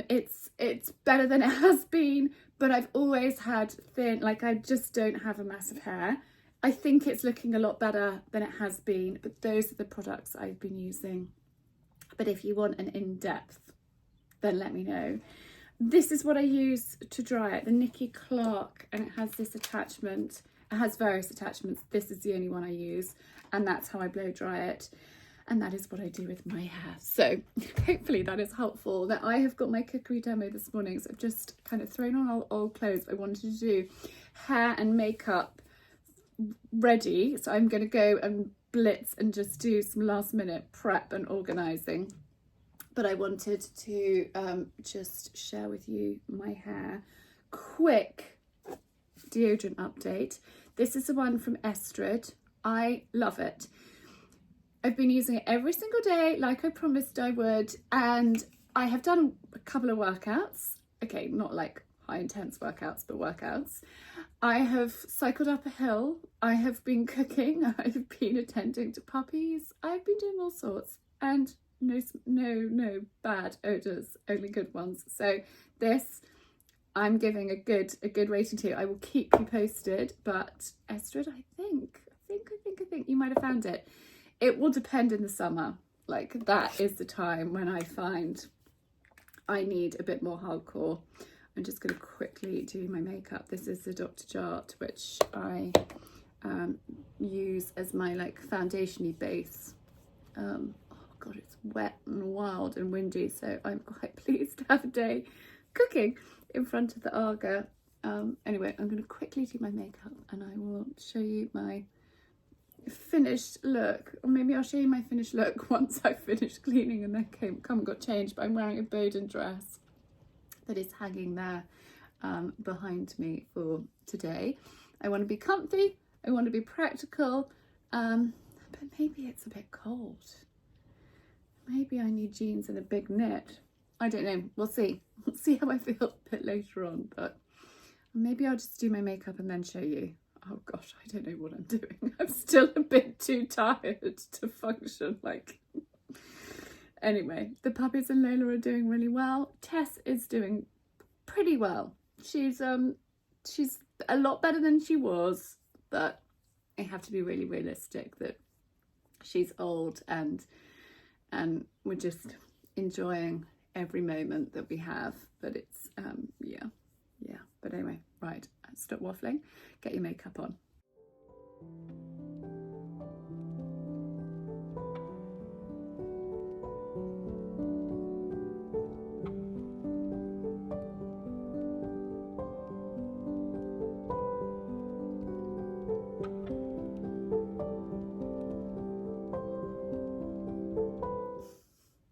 It's better than it has been, but I've always had thin, like I just don't have a mass of hair. I think it's looking a lot better than it has been, but those are the products I've been using. But if you want an in-depth, then let me know. This is what I use to dry it, the Nikki Clark, and it has this attachment. It has various attachments. This is the only one I use, and that's how I blow dry it. And that is what I do with my hair. So hopefully that is helpful. Now I have got my cookery demo this morning, so I've just kind of thrown on all old clothes. I wanted to do hair and makeup ready, so I'm going to go and blitz and just do some last minute prep and organising. But I wanted to just share with you my hair. Quick deodorant update. This is the one from Estrid. I love it. I've been using it every single day like I promised I would, and I have done a couple of workouts. Okay, not like high intense workouts, but workouts. I have cycled up a hill, I have been cooking, I have been attending to puppies, I've been doing all sorts, and no bad odours, only good ones. So this I'm giving a good rating to. I will keep you posted, but Estrid, I think you might have found it. It will depend in the summer. Like, that is the time when I find I need a bit more hardcore. I'm just going to quickly do my makeup. This is the Dr. Jart, which I use as my like foundation-y base. Oh God, it's wet and wild and windy, so I'm quite pleased to have a day cooking in front of the Arga. Anyway, I'm going to quickly do my makeup and I will show you my finished look, or maybe I'll show you my finished look once I've finished cleaning and then come and got changed. But I'm wearing a Bowden dress that is hanging there behind me for today. I want to be comfy, I want to be practical, but maybe it's a bit cold. Maybe I need jeans and a big knit. I don't know. We'll see. We'll see how I feel a bit later on, but maybe I'll just do my makeup and then show you. Oh gosh, I don't know what I'm doing. I'm still a bit too tired to function. Anyway, the puppies and Lola are doing really well. Tess is doing pretty well. She's a lot better than she was, but I have to be really realistic that she's old and we're just enjoying every moment that we have. But it's yeah. But anyway, right, stop waffling, get your makeup on.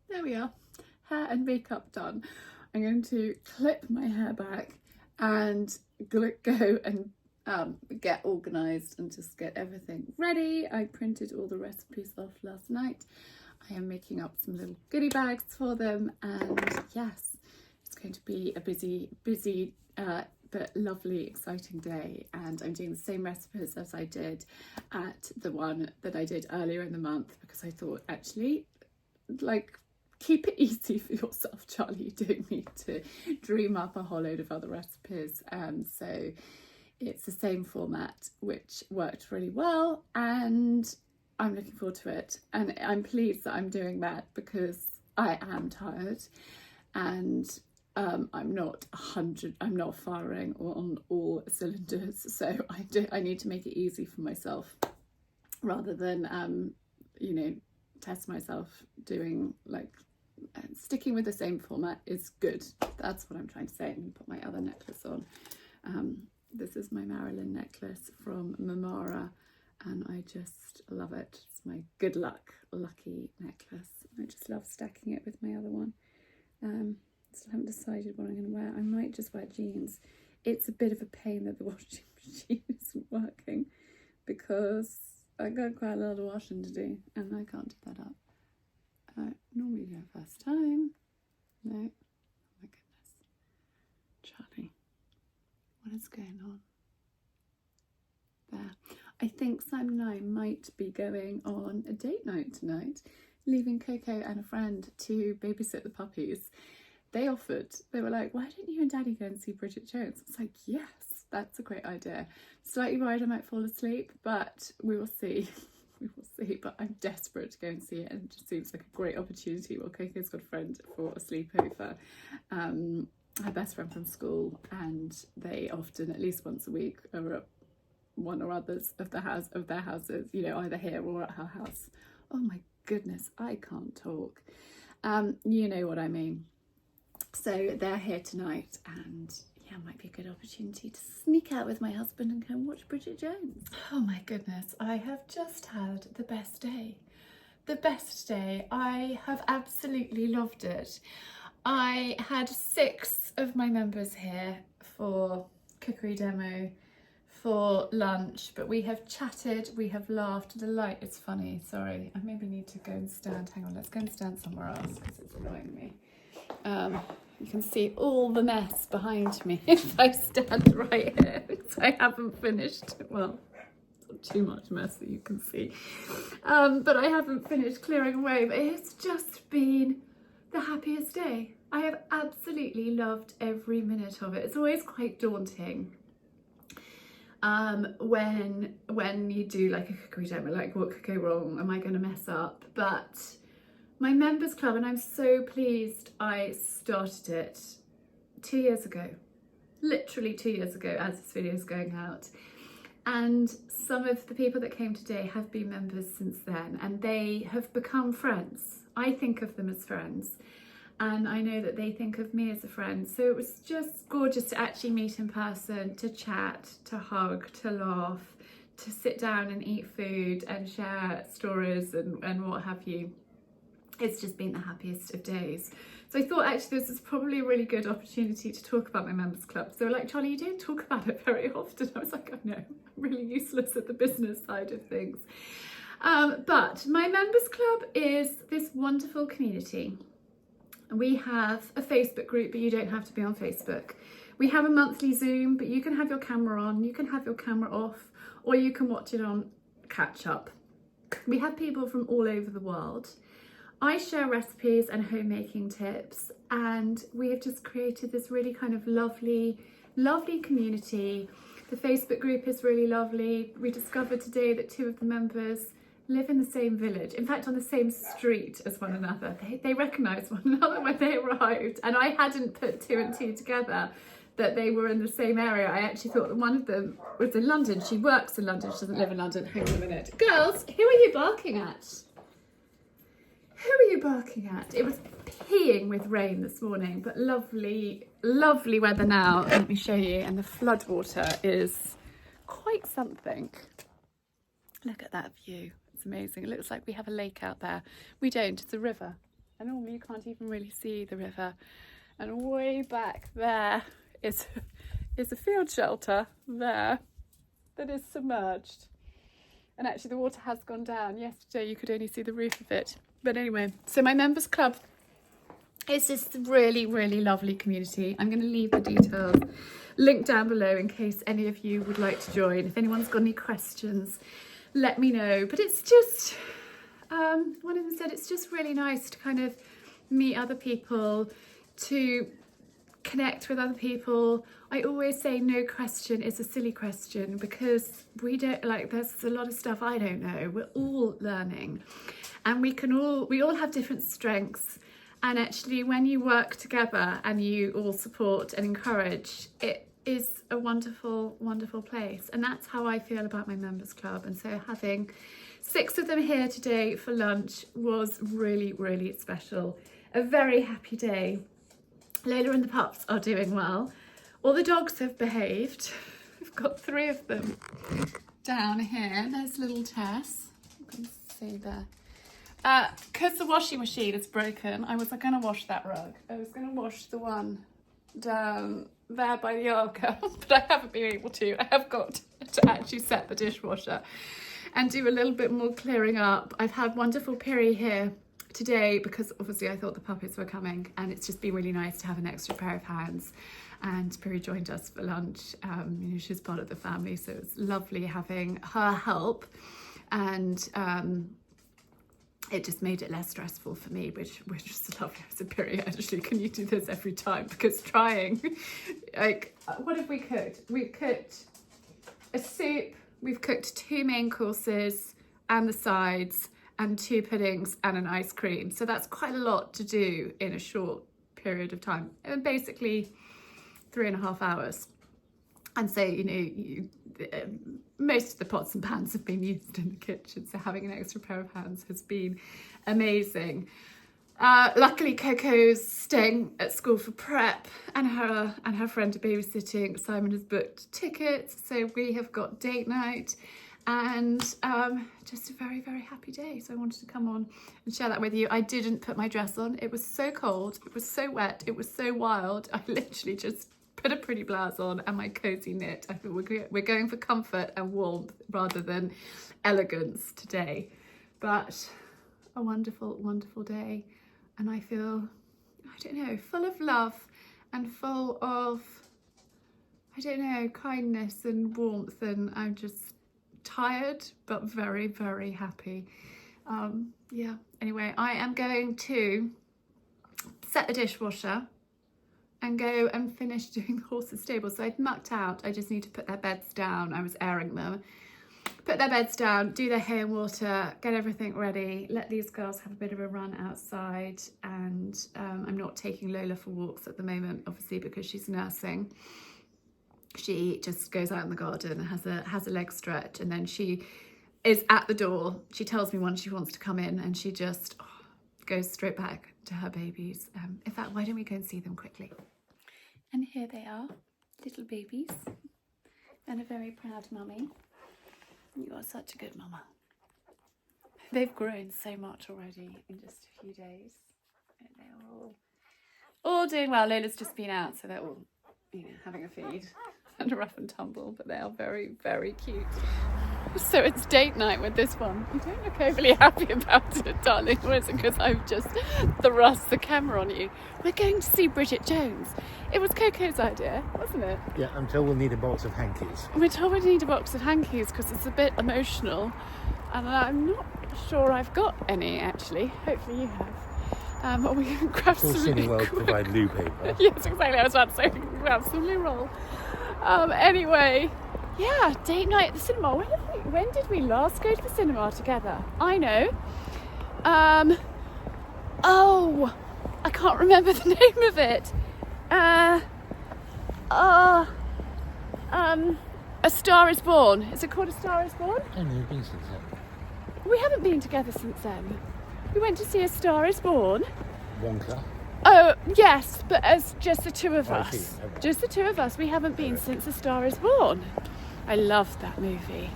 There we are, hair and makeup done. I'm going to clip my hair back and go and get organised and just get everything ready. I printed all the recipes off last night. I am making up some little goodie bags for them, and yes, it's going to be a busy but lovely, exciting day. And I'm doing the same recipes as I did at the one that I did earlier in the month, because I thought, actually, keep it easy for yourself, Charlie. You don't need to dream up a whole load of other recipes. So it's the same format, which worked really well, and I'm looking forward to it. And I'm pleased that I'm doing that, because I am tired and I'm not firing on all cylinders. So I need to make it easy for myself, rather than test myself doing sticking with the same format is good. That's what I'm trying to say. I'm going to put my other necklace on. This is my Marilyn necklace from Mamara, and I just love it. It's my good lucky necklace. I just love stacking it with my other one. Still haven't decided what I'm going to wear. I might just wear jeans. It's a bit of a pain that the washing machine isn't working, because I got quite a lot of washing to do and I can't do that up. Normally do it first time. No. Oh my goodness. Charlie, what is going on? There. I think Simon and I might be going on a date night tonight, leaving Coco and a friend to babysit the puppies. They offered, they were like, why don't you and Daddy go and see Bridget Jones? I was like, yes, that's a great idea. Slightly worried I might fall asleep, but we will see. We will see, but I'm desperate to go and see it, and it just seems like a great opportunity. Well, Coco's got a friend for a sleepover, her best friend from school, and they often, at least once a week, are at one or others of their houses, either here or at her house. Oh my goodness, I can't talk. You know what I mean. So they're here tonight, and yeah, might be a good opportunity to sneak out with my husband and go and watch Bridget Jones. Oh my goodness, I have just had the best day. The best day. I have absolutely loved it. I had 6 of my members here for Cookery demo, for lunch, but we have chatted, we have laughed. The light is funny, sorry. I maybe need to go and stand. Hang on, let's go and stand somewhere else because it's annoying me. You can see all the mess behind me if I stand right here, because I haven't finished. Well, not too much mess that you can see, but I haven't finished clearing away. But it's just been the happiest day. I have absolutely loved every minute of it. It's always quite daunting when you do like a cookery demo, like what could go wrong? Am I going to mess up? But my members club, and I'm so pleased I started it 2 years ago, literally 2 years ago as this video is going out. And some of the people that came today have been members since then, and they have become friends. I think of them as friends, and I know that they think of me as a friend. So it was just gorgeous to actually meet in person, to chat, to hug, to laugh, to sit down and eat food and share stories and what have you. It's just been the happiest of days. So I thought actually this is probably a really good opportunity to talk about my members club. So like, Charlie, you don't talk about it very often. I was like, oh no, I'm really useless at the business side of things. But my members club is this wonderful community. We have a Facebook group, but you don't have to be on Facebook. We have a monthly Zoom, but you can have your camera on, you can have your camera off, or you can watch it on catch up. We have people from all over the world. I share recipes and homemaking tips, and we have just created this really kind of lovely community. The Facebook group is really lovely. We discovered today that 2 of the members live in the same village, in fact on the same street as one another. They recognise one another when they arrived, and I hadn't put 2 and 2 together that they were in the same area. I actually thought that one of them was in London. She works in London, she doesn't live in London. Hang on a minute. Girls, who are you barking at? Who are you barking at? It was peeing with rain this morning, but lovely weather now. Let me show you, and the flood water is quite something. Look at that view. It's amazing. It looks like we have a lake out there. We don't, it's a river. And normally you can't even really see the river. And way back there is a field shelter there that is submerged. And actually the water has gone down. Yesterday you could only see the roof of it. But anyway, so my members club is this really lovely community. I'm going to leave the details linked down below in case any of you would like to join. If anyone's got any questions, let me know. But it's just, one of them said, it's just really nice to kind of meet other people, to connect with other people. I always say no question is a silly question, because we don't, like, there's a lot of stuff I don't know. We're all learning, and we all have different strengths. And actually when you work together and you all support and encourage, it is a wonderful place. And that's how I feel about my members club. And so having 6 of them here today for lunch was really special. A very happy day. Lola and the pups are doing well. All the dogs have behaved. We've got 3 of them down here. There's little Tess. You can see there. Because the washing machine is broken, I wasn't going to wash that rug. I was going to wash the one down there by the Argo, but I haven't been able to. I have got to actually set the dishwasher and do a little bit more clearing up. I've had wonderful Piri here today because obviously I thought the puppies were coming, and it's just been really nice to have an extra pair of hands. And Piri joined us for lunch. You know, she's part of the family, so it's lovely having her help. And it just made it less stressful for me, which just lovely. I said, Piri, actually, can you do this every time? Because trying, like, what have we cooked? We've cooked a soup, we've cooked 2 main courses and the sides, and 2 puddings and an ice cream. So that's quite a lot to do in a short period of time, and basically 3.5 hours. And so, you know, most of the pots and pans have been used in the kitchen, so having an extra pair of hands has been amazing. Luckily, Coco's staying at school for prep, and her friend are babysitting. Simon has booked tickets, so we have got date night, and just a very happy day. So I wanted to come on and share that with you. I didn't put my dress on. It was so cold, it was so wet, it was so wild. I literally just put a pretty blouse on and my cozy knit. I thought we're going for comfort and warmth rather than elegance today. But a wonderful day, and I feel, I don't know, full of love and full of, I don't know, kindness and warmth, and I'm just tired but very happy. Yeah, anyway, I am going to set the dishwasher and go and finish doing the horses' stable. So I'd mucked out. I just need to put their beds down. I was airing them. Put their beds down, do their hay and water, get everything ready, let these girls have a bit of a run outside. And I'm not taking Lola for walks at the moment, obviously, because she's nursing. She just goes out in the garden and has a leg stretch, and then she is at the door. She tells me when she wants to come in, and she just goes straight back to her babies. In fact, why don't we go and see them quickly? And here they are, little babies, and a very proud mummy. You are such a good mama. They've grown so much already in just a few days. And they're all doing well. Lola's just been out, so they're all, you know, having a feed and a rough and tumble, but they are very cute. So it's date night with this one. You don't look overly happy about it, darling, or is it because I've just thrust the camera on you? We're going to see Bridget Jones. It was Coco's idea, wasn't it? Yeah, until we'll need a box of hankies. We're told we need a box of hankies because it's a bit emotional, and I'm not sure I've got any actually. Hopefully you have. Or we can grab some. Cineworld provide loo paper. Yes, exactly. I was about to say we can grab some loo roll. Anyway, yeah, date night at the cinema. When did we last go to the cinema together? I know. Oh, I can't remember the name of it. A Star is Born. Is it called A Star is Born? I haven't been since then. We haven't been together since then. We went to see A Star is Born. Wonka. Oh, yes, but as just the two of I us. see, okay. Just the two of us. We haven't been since A Star is Born. I loved that movie.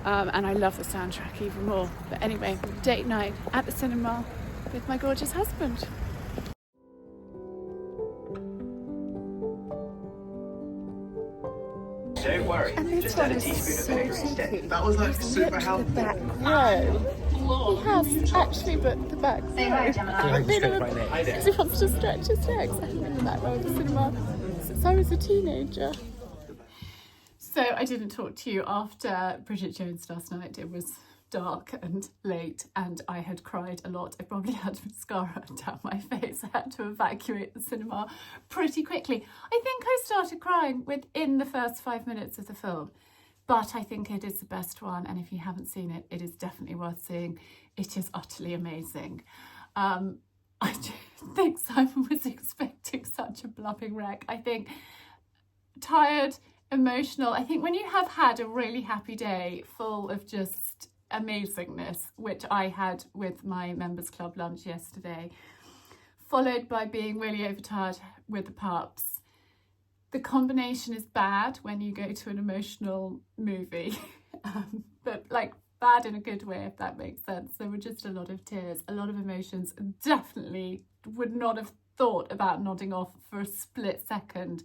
And I love the soundtrack even more. But anyway, date night at the cinema with my gorgeous husband. Don't worry, And this just one add a is teaspoon of so vinegar instead. cheeky. That was like He's super ripped healthy. the back row. He has actually ripped the back row. Like Been straight in right the- next. Because he wants to stretch his legs. I haven't been in the back row of the cinema since I was a teenager. So I didn't talk to you after Bridget Jones last night. It was dark and late and I had cried a lot. I probably had mascara down my face. I had to evacuate the cinema pretty quickly. I think I started crying within the first 5 minutes of the film. But I think it is the best one, and if you haven't seen it, it is definitely worth seeing. It is utterly amazing. I don't think Simon was expecting such a blubbing wreck. I think tired, emotional. I think when you have had a really happy day full of just amazingness, which I had with my members club lunch yesterday, followed by being really overtired with the pups. The combination is bad when you go to an emotional movie, but like bad in a good way, if that makes sense. There were just a lot of tears, a lot of emotions. Definitely would not have thought about nodding off for a split second.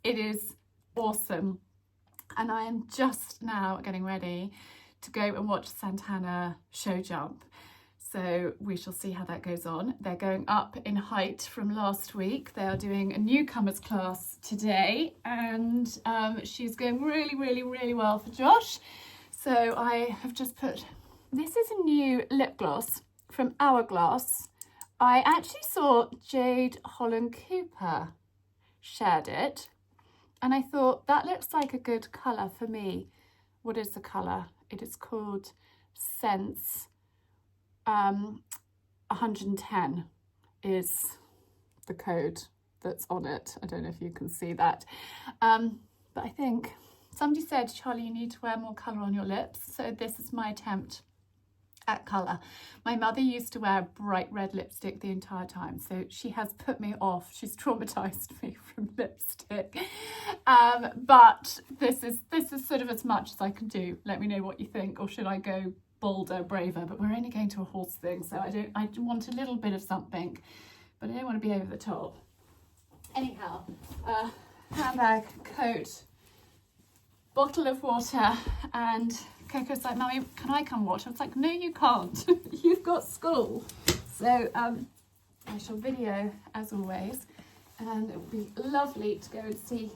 It is awesome. And I am just now getting ready to go and watch Santana show jump. So we shall see how that goes on. They're going up in height from last week. They are doing a newcomers class today, and she's going really, really, really well for Josh. So I have just put, this is a new lip gloss from Hourglass. I actually saw Jade Holland Cooper shared it, and I thought that looks like a good colour for me. What is the colour? It is called Sense 110 is the code that's on it. I don't know if you can see that. But I think somebody said, Charlie, you need to wear more colour on your lips. So this is my attempt at colour. My mother used to wear bright red lipstick the entire time, so she has put me off. She's traumatised me from lipstick. But this is sort of as much as I can do. Let me know what you think, or should I go bolder, braver? But we're only going to a horse thing, so I want a little bit of something, but I don't want to be over the top. Anyhow, handbag, coat, bottle of water, and Coco's like, Mummy, can I come watch? I was like, no, you can't. You've got school. So I shall video as always, and it will be lovely to go and see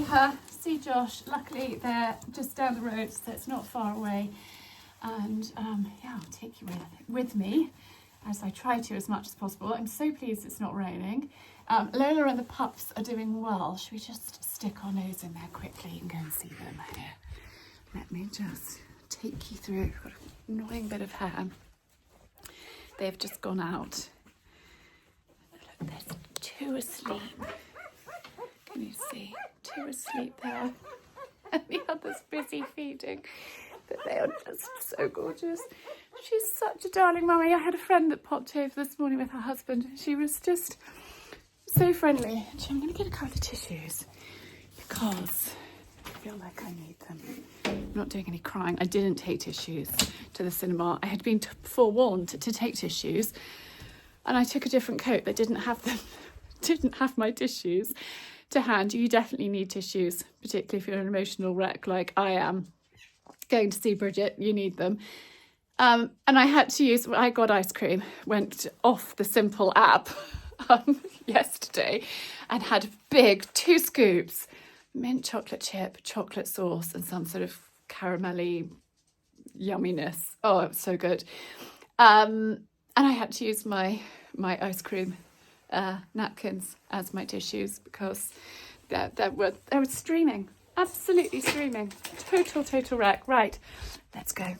her, see Josh. Luckily they're just down the road, so it's not far away. And yeah, I'll take you with me as I try to as much as possible. I'm so pleased it's not raining. Lola and the pups are doing well. Should we just stick our nose in there quickly and go and see them here? Let me just take you through. We've got an annoying bit of hair. They've just gone out. Look, there's two asleep. Can you see? Two asleep there. And the other's busy feeding. But they are just so gorgeous. She's such a darling mummy. I had a friend that popped over this morning with her husband. She was just so friendly. I'm going to get a couple of tissues because I feel like I need them. I'm not doing any crying. I didn't take tissues to the cinema. I had been forewarned to take tissues, and I took a different coat that didn't have them, didn't have my tissues to hand. You definitely need tissues, particularly if you're an emotional wreck like I am. going to see Bridget, you need them. And I got ice cream, went off the Simple app yesterday and had big 2 scoops, mint chocolate chip, chocolate sauce and some sort of caramelly yumminess. Oh, it was so good. And I had to use my ice cream napkins as my tissues because they were streaming, absolutely streaming. Total wreck. Right, let's go.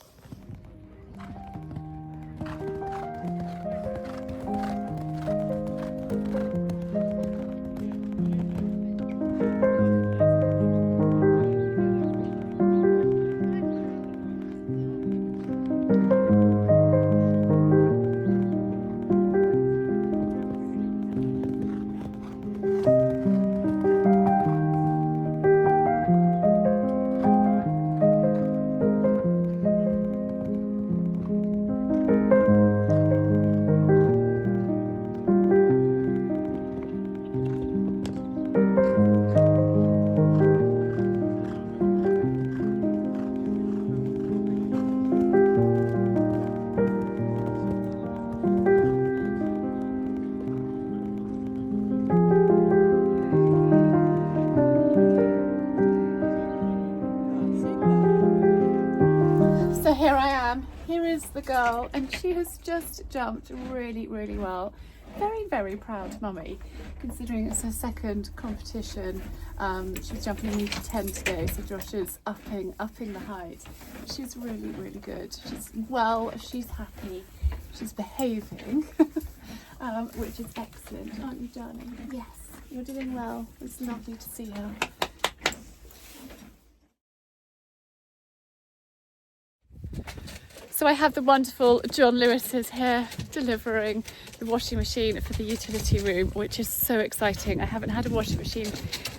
So here I am, here is the girl, and she has just jumped really well. Very proud mummy, considering it's her second competition. She's jumping in metre 10 today, so Josh is upping the height. She's really good. She's happy, she's behaving, which is excellent, aren't you, darling? Yes, you're doing well. It's lovely to see her. So I have the wonderful John Lewis's here delivering the washing machine for the utility room, which is so exciting. I haven't had a washing machine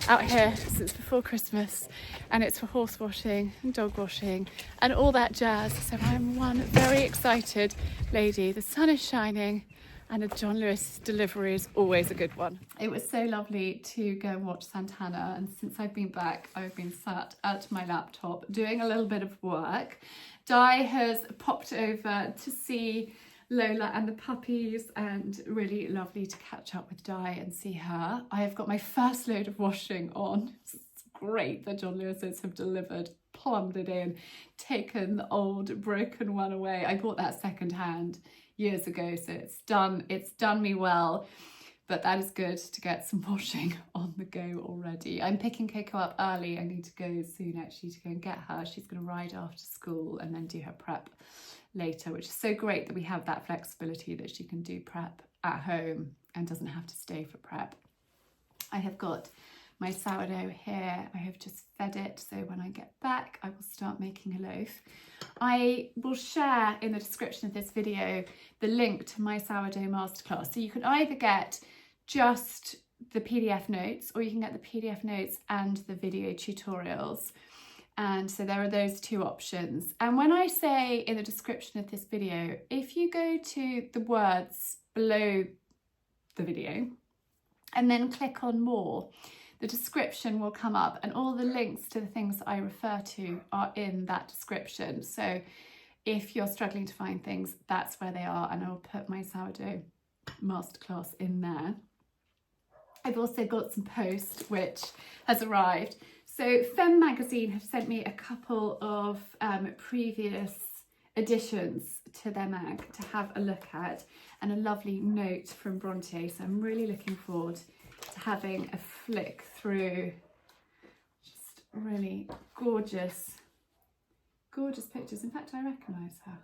out here since before Christmas, and it's for horse washing and dog washing and all that jazz. So I'm one very excited lady. The sun is shining and a John Lewis delivery is always a good one. It was so lovely to go and watch Santana, and since I've been back, I've been sat at my laptop doing a little bit of work. Di has popped over to see Lola and the puppies, and really lovely to catch up with Di and see her. I have got my first load of washing on. It's great that John Lewis's have delivered, plumbed it in, taken the old broken one away. I bought that second hand years ago, so it's done me well. But that is good to get some washing on the go already. I'm picking Coco up early. I need to go soon actually to go and get her. She's going to ride after school and then do her prep later, which is so great that we have that flexibility that she can do prep at home and doesn't have to stay for prep. I have got my sourdough here. I have just fed it, so when I get back I will start making a loaf. I will share in the description of this video the link to my sourdough masterclass, so you can either get just the PDF notes or you can get the PDF notes and the video tutorials. And so there are those two options. And when I say in the description of this video, if you go to the words below the video and then click on more, the description will come up and all the links to the things that I refer to are in that description. So if you're struggling to find things, that's where they are, and I'll put my sourdough masterclass in there. I've also got some post which has arrived. So Femme magazine have sent me a couple of previous editions to their mag to have a look at, and a lovely note from Bronte. So I'm really looking forward to having a flick through. Just really gorgeous pictures. In fact, I recognise her.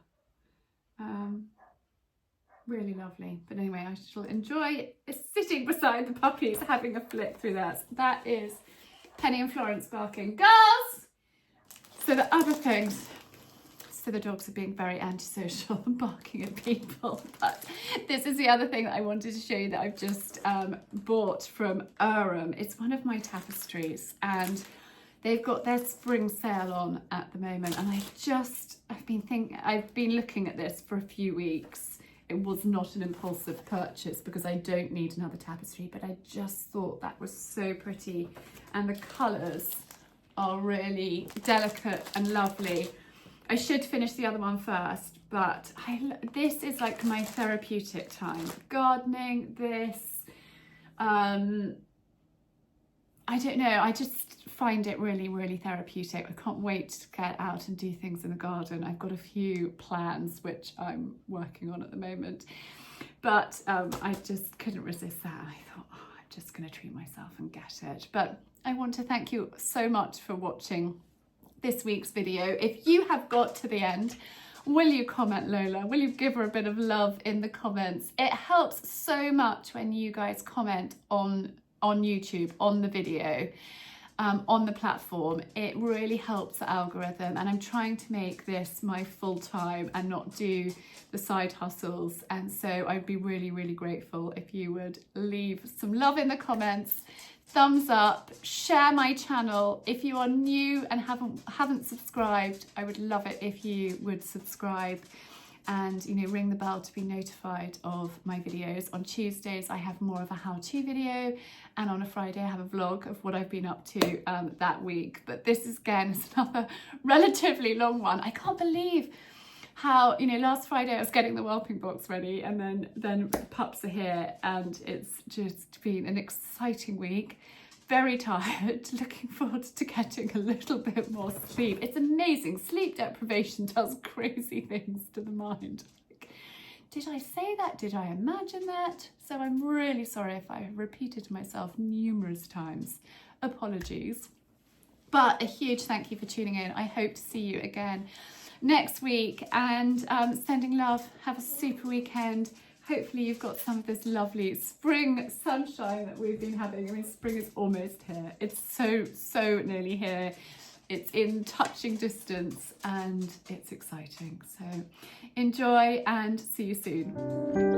Really lovely. But anyway, I shall enjoy sitting beside the puppies having a flick through that. That is Penny and Florence barking. Girls! So the other things, so the dogs are being very antisocial and barking at people, but this is the other thing that I wanted to show you that I've just bought from Urim. It's one of my tapestries, and they've got their spring sale on at the moment, and I've been looking at this for a few weeks. It was not an impulsive purchase because I don't need another tapestry, but I just thought that was so pretty, and the colours are really delicate and lovely. I should finish the other one first, but this is like my therapeutic time. Gardening, this, I don't know, I just find it really, really therapeutic. I can't wait to get out and do things in the garden. I've got a few plans which I'm working on at the moment, but I just couldn't resist that. I thought, oh, I'm just going to treat myself and get it. But I want to thank you so much for watching this week's video. If you have got to the end, will you comment Lola? Will you give her a bit of love in the comments? It helps so much when you guys comment on YouTube, on the video, on the platform. It really helps the algorithm, and I'm trying to make this my full time and not do the side hustles, and so I'd be really, really grateful if you would leave some love in the comments, thumbs up, share my channel. If you are new and haven't subscribed, I would love it if you would subscribe and, you know, ring the bell to be notified of my videos. On Tuesdays I have more of a how-to video, and on a Friday I have a vlog of what I've been up to that week. But this is again another relatively long one. I can't believe how, you know, last Friday I was getting the whelping box ready, and then pups are here, and it's just been an exciting week. Very tired, looking forward to getting a little bit more sleep. It's amazing, sleep deprivation does crazy things to the mind. Like, did I say that? Did I imagine that? So I'm really sorry if I repeated myself numerous times. Apologies. But a huge thank you for tuning in. I hope to see you again next week, and sending love. Have a super weekend. Hopefully you've got some of this lovely spring sunshine that we've been having. I mean, spring is almost here. It's so nearly here. It's in touching distance and it's exciting. So enjoy and see you soon.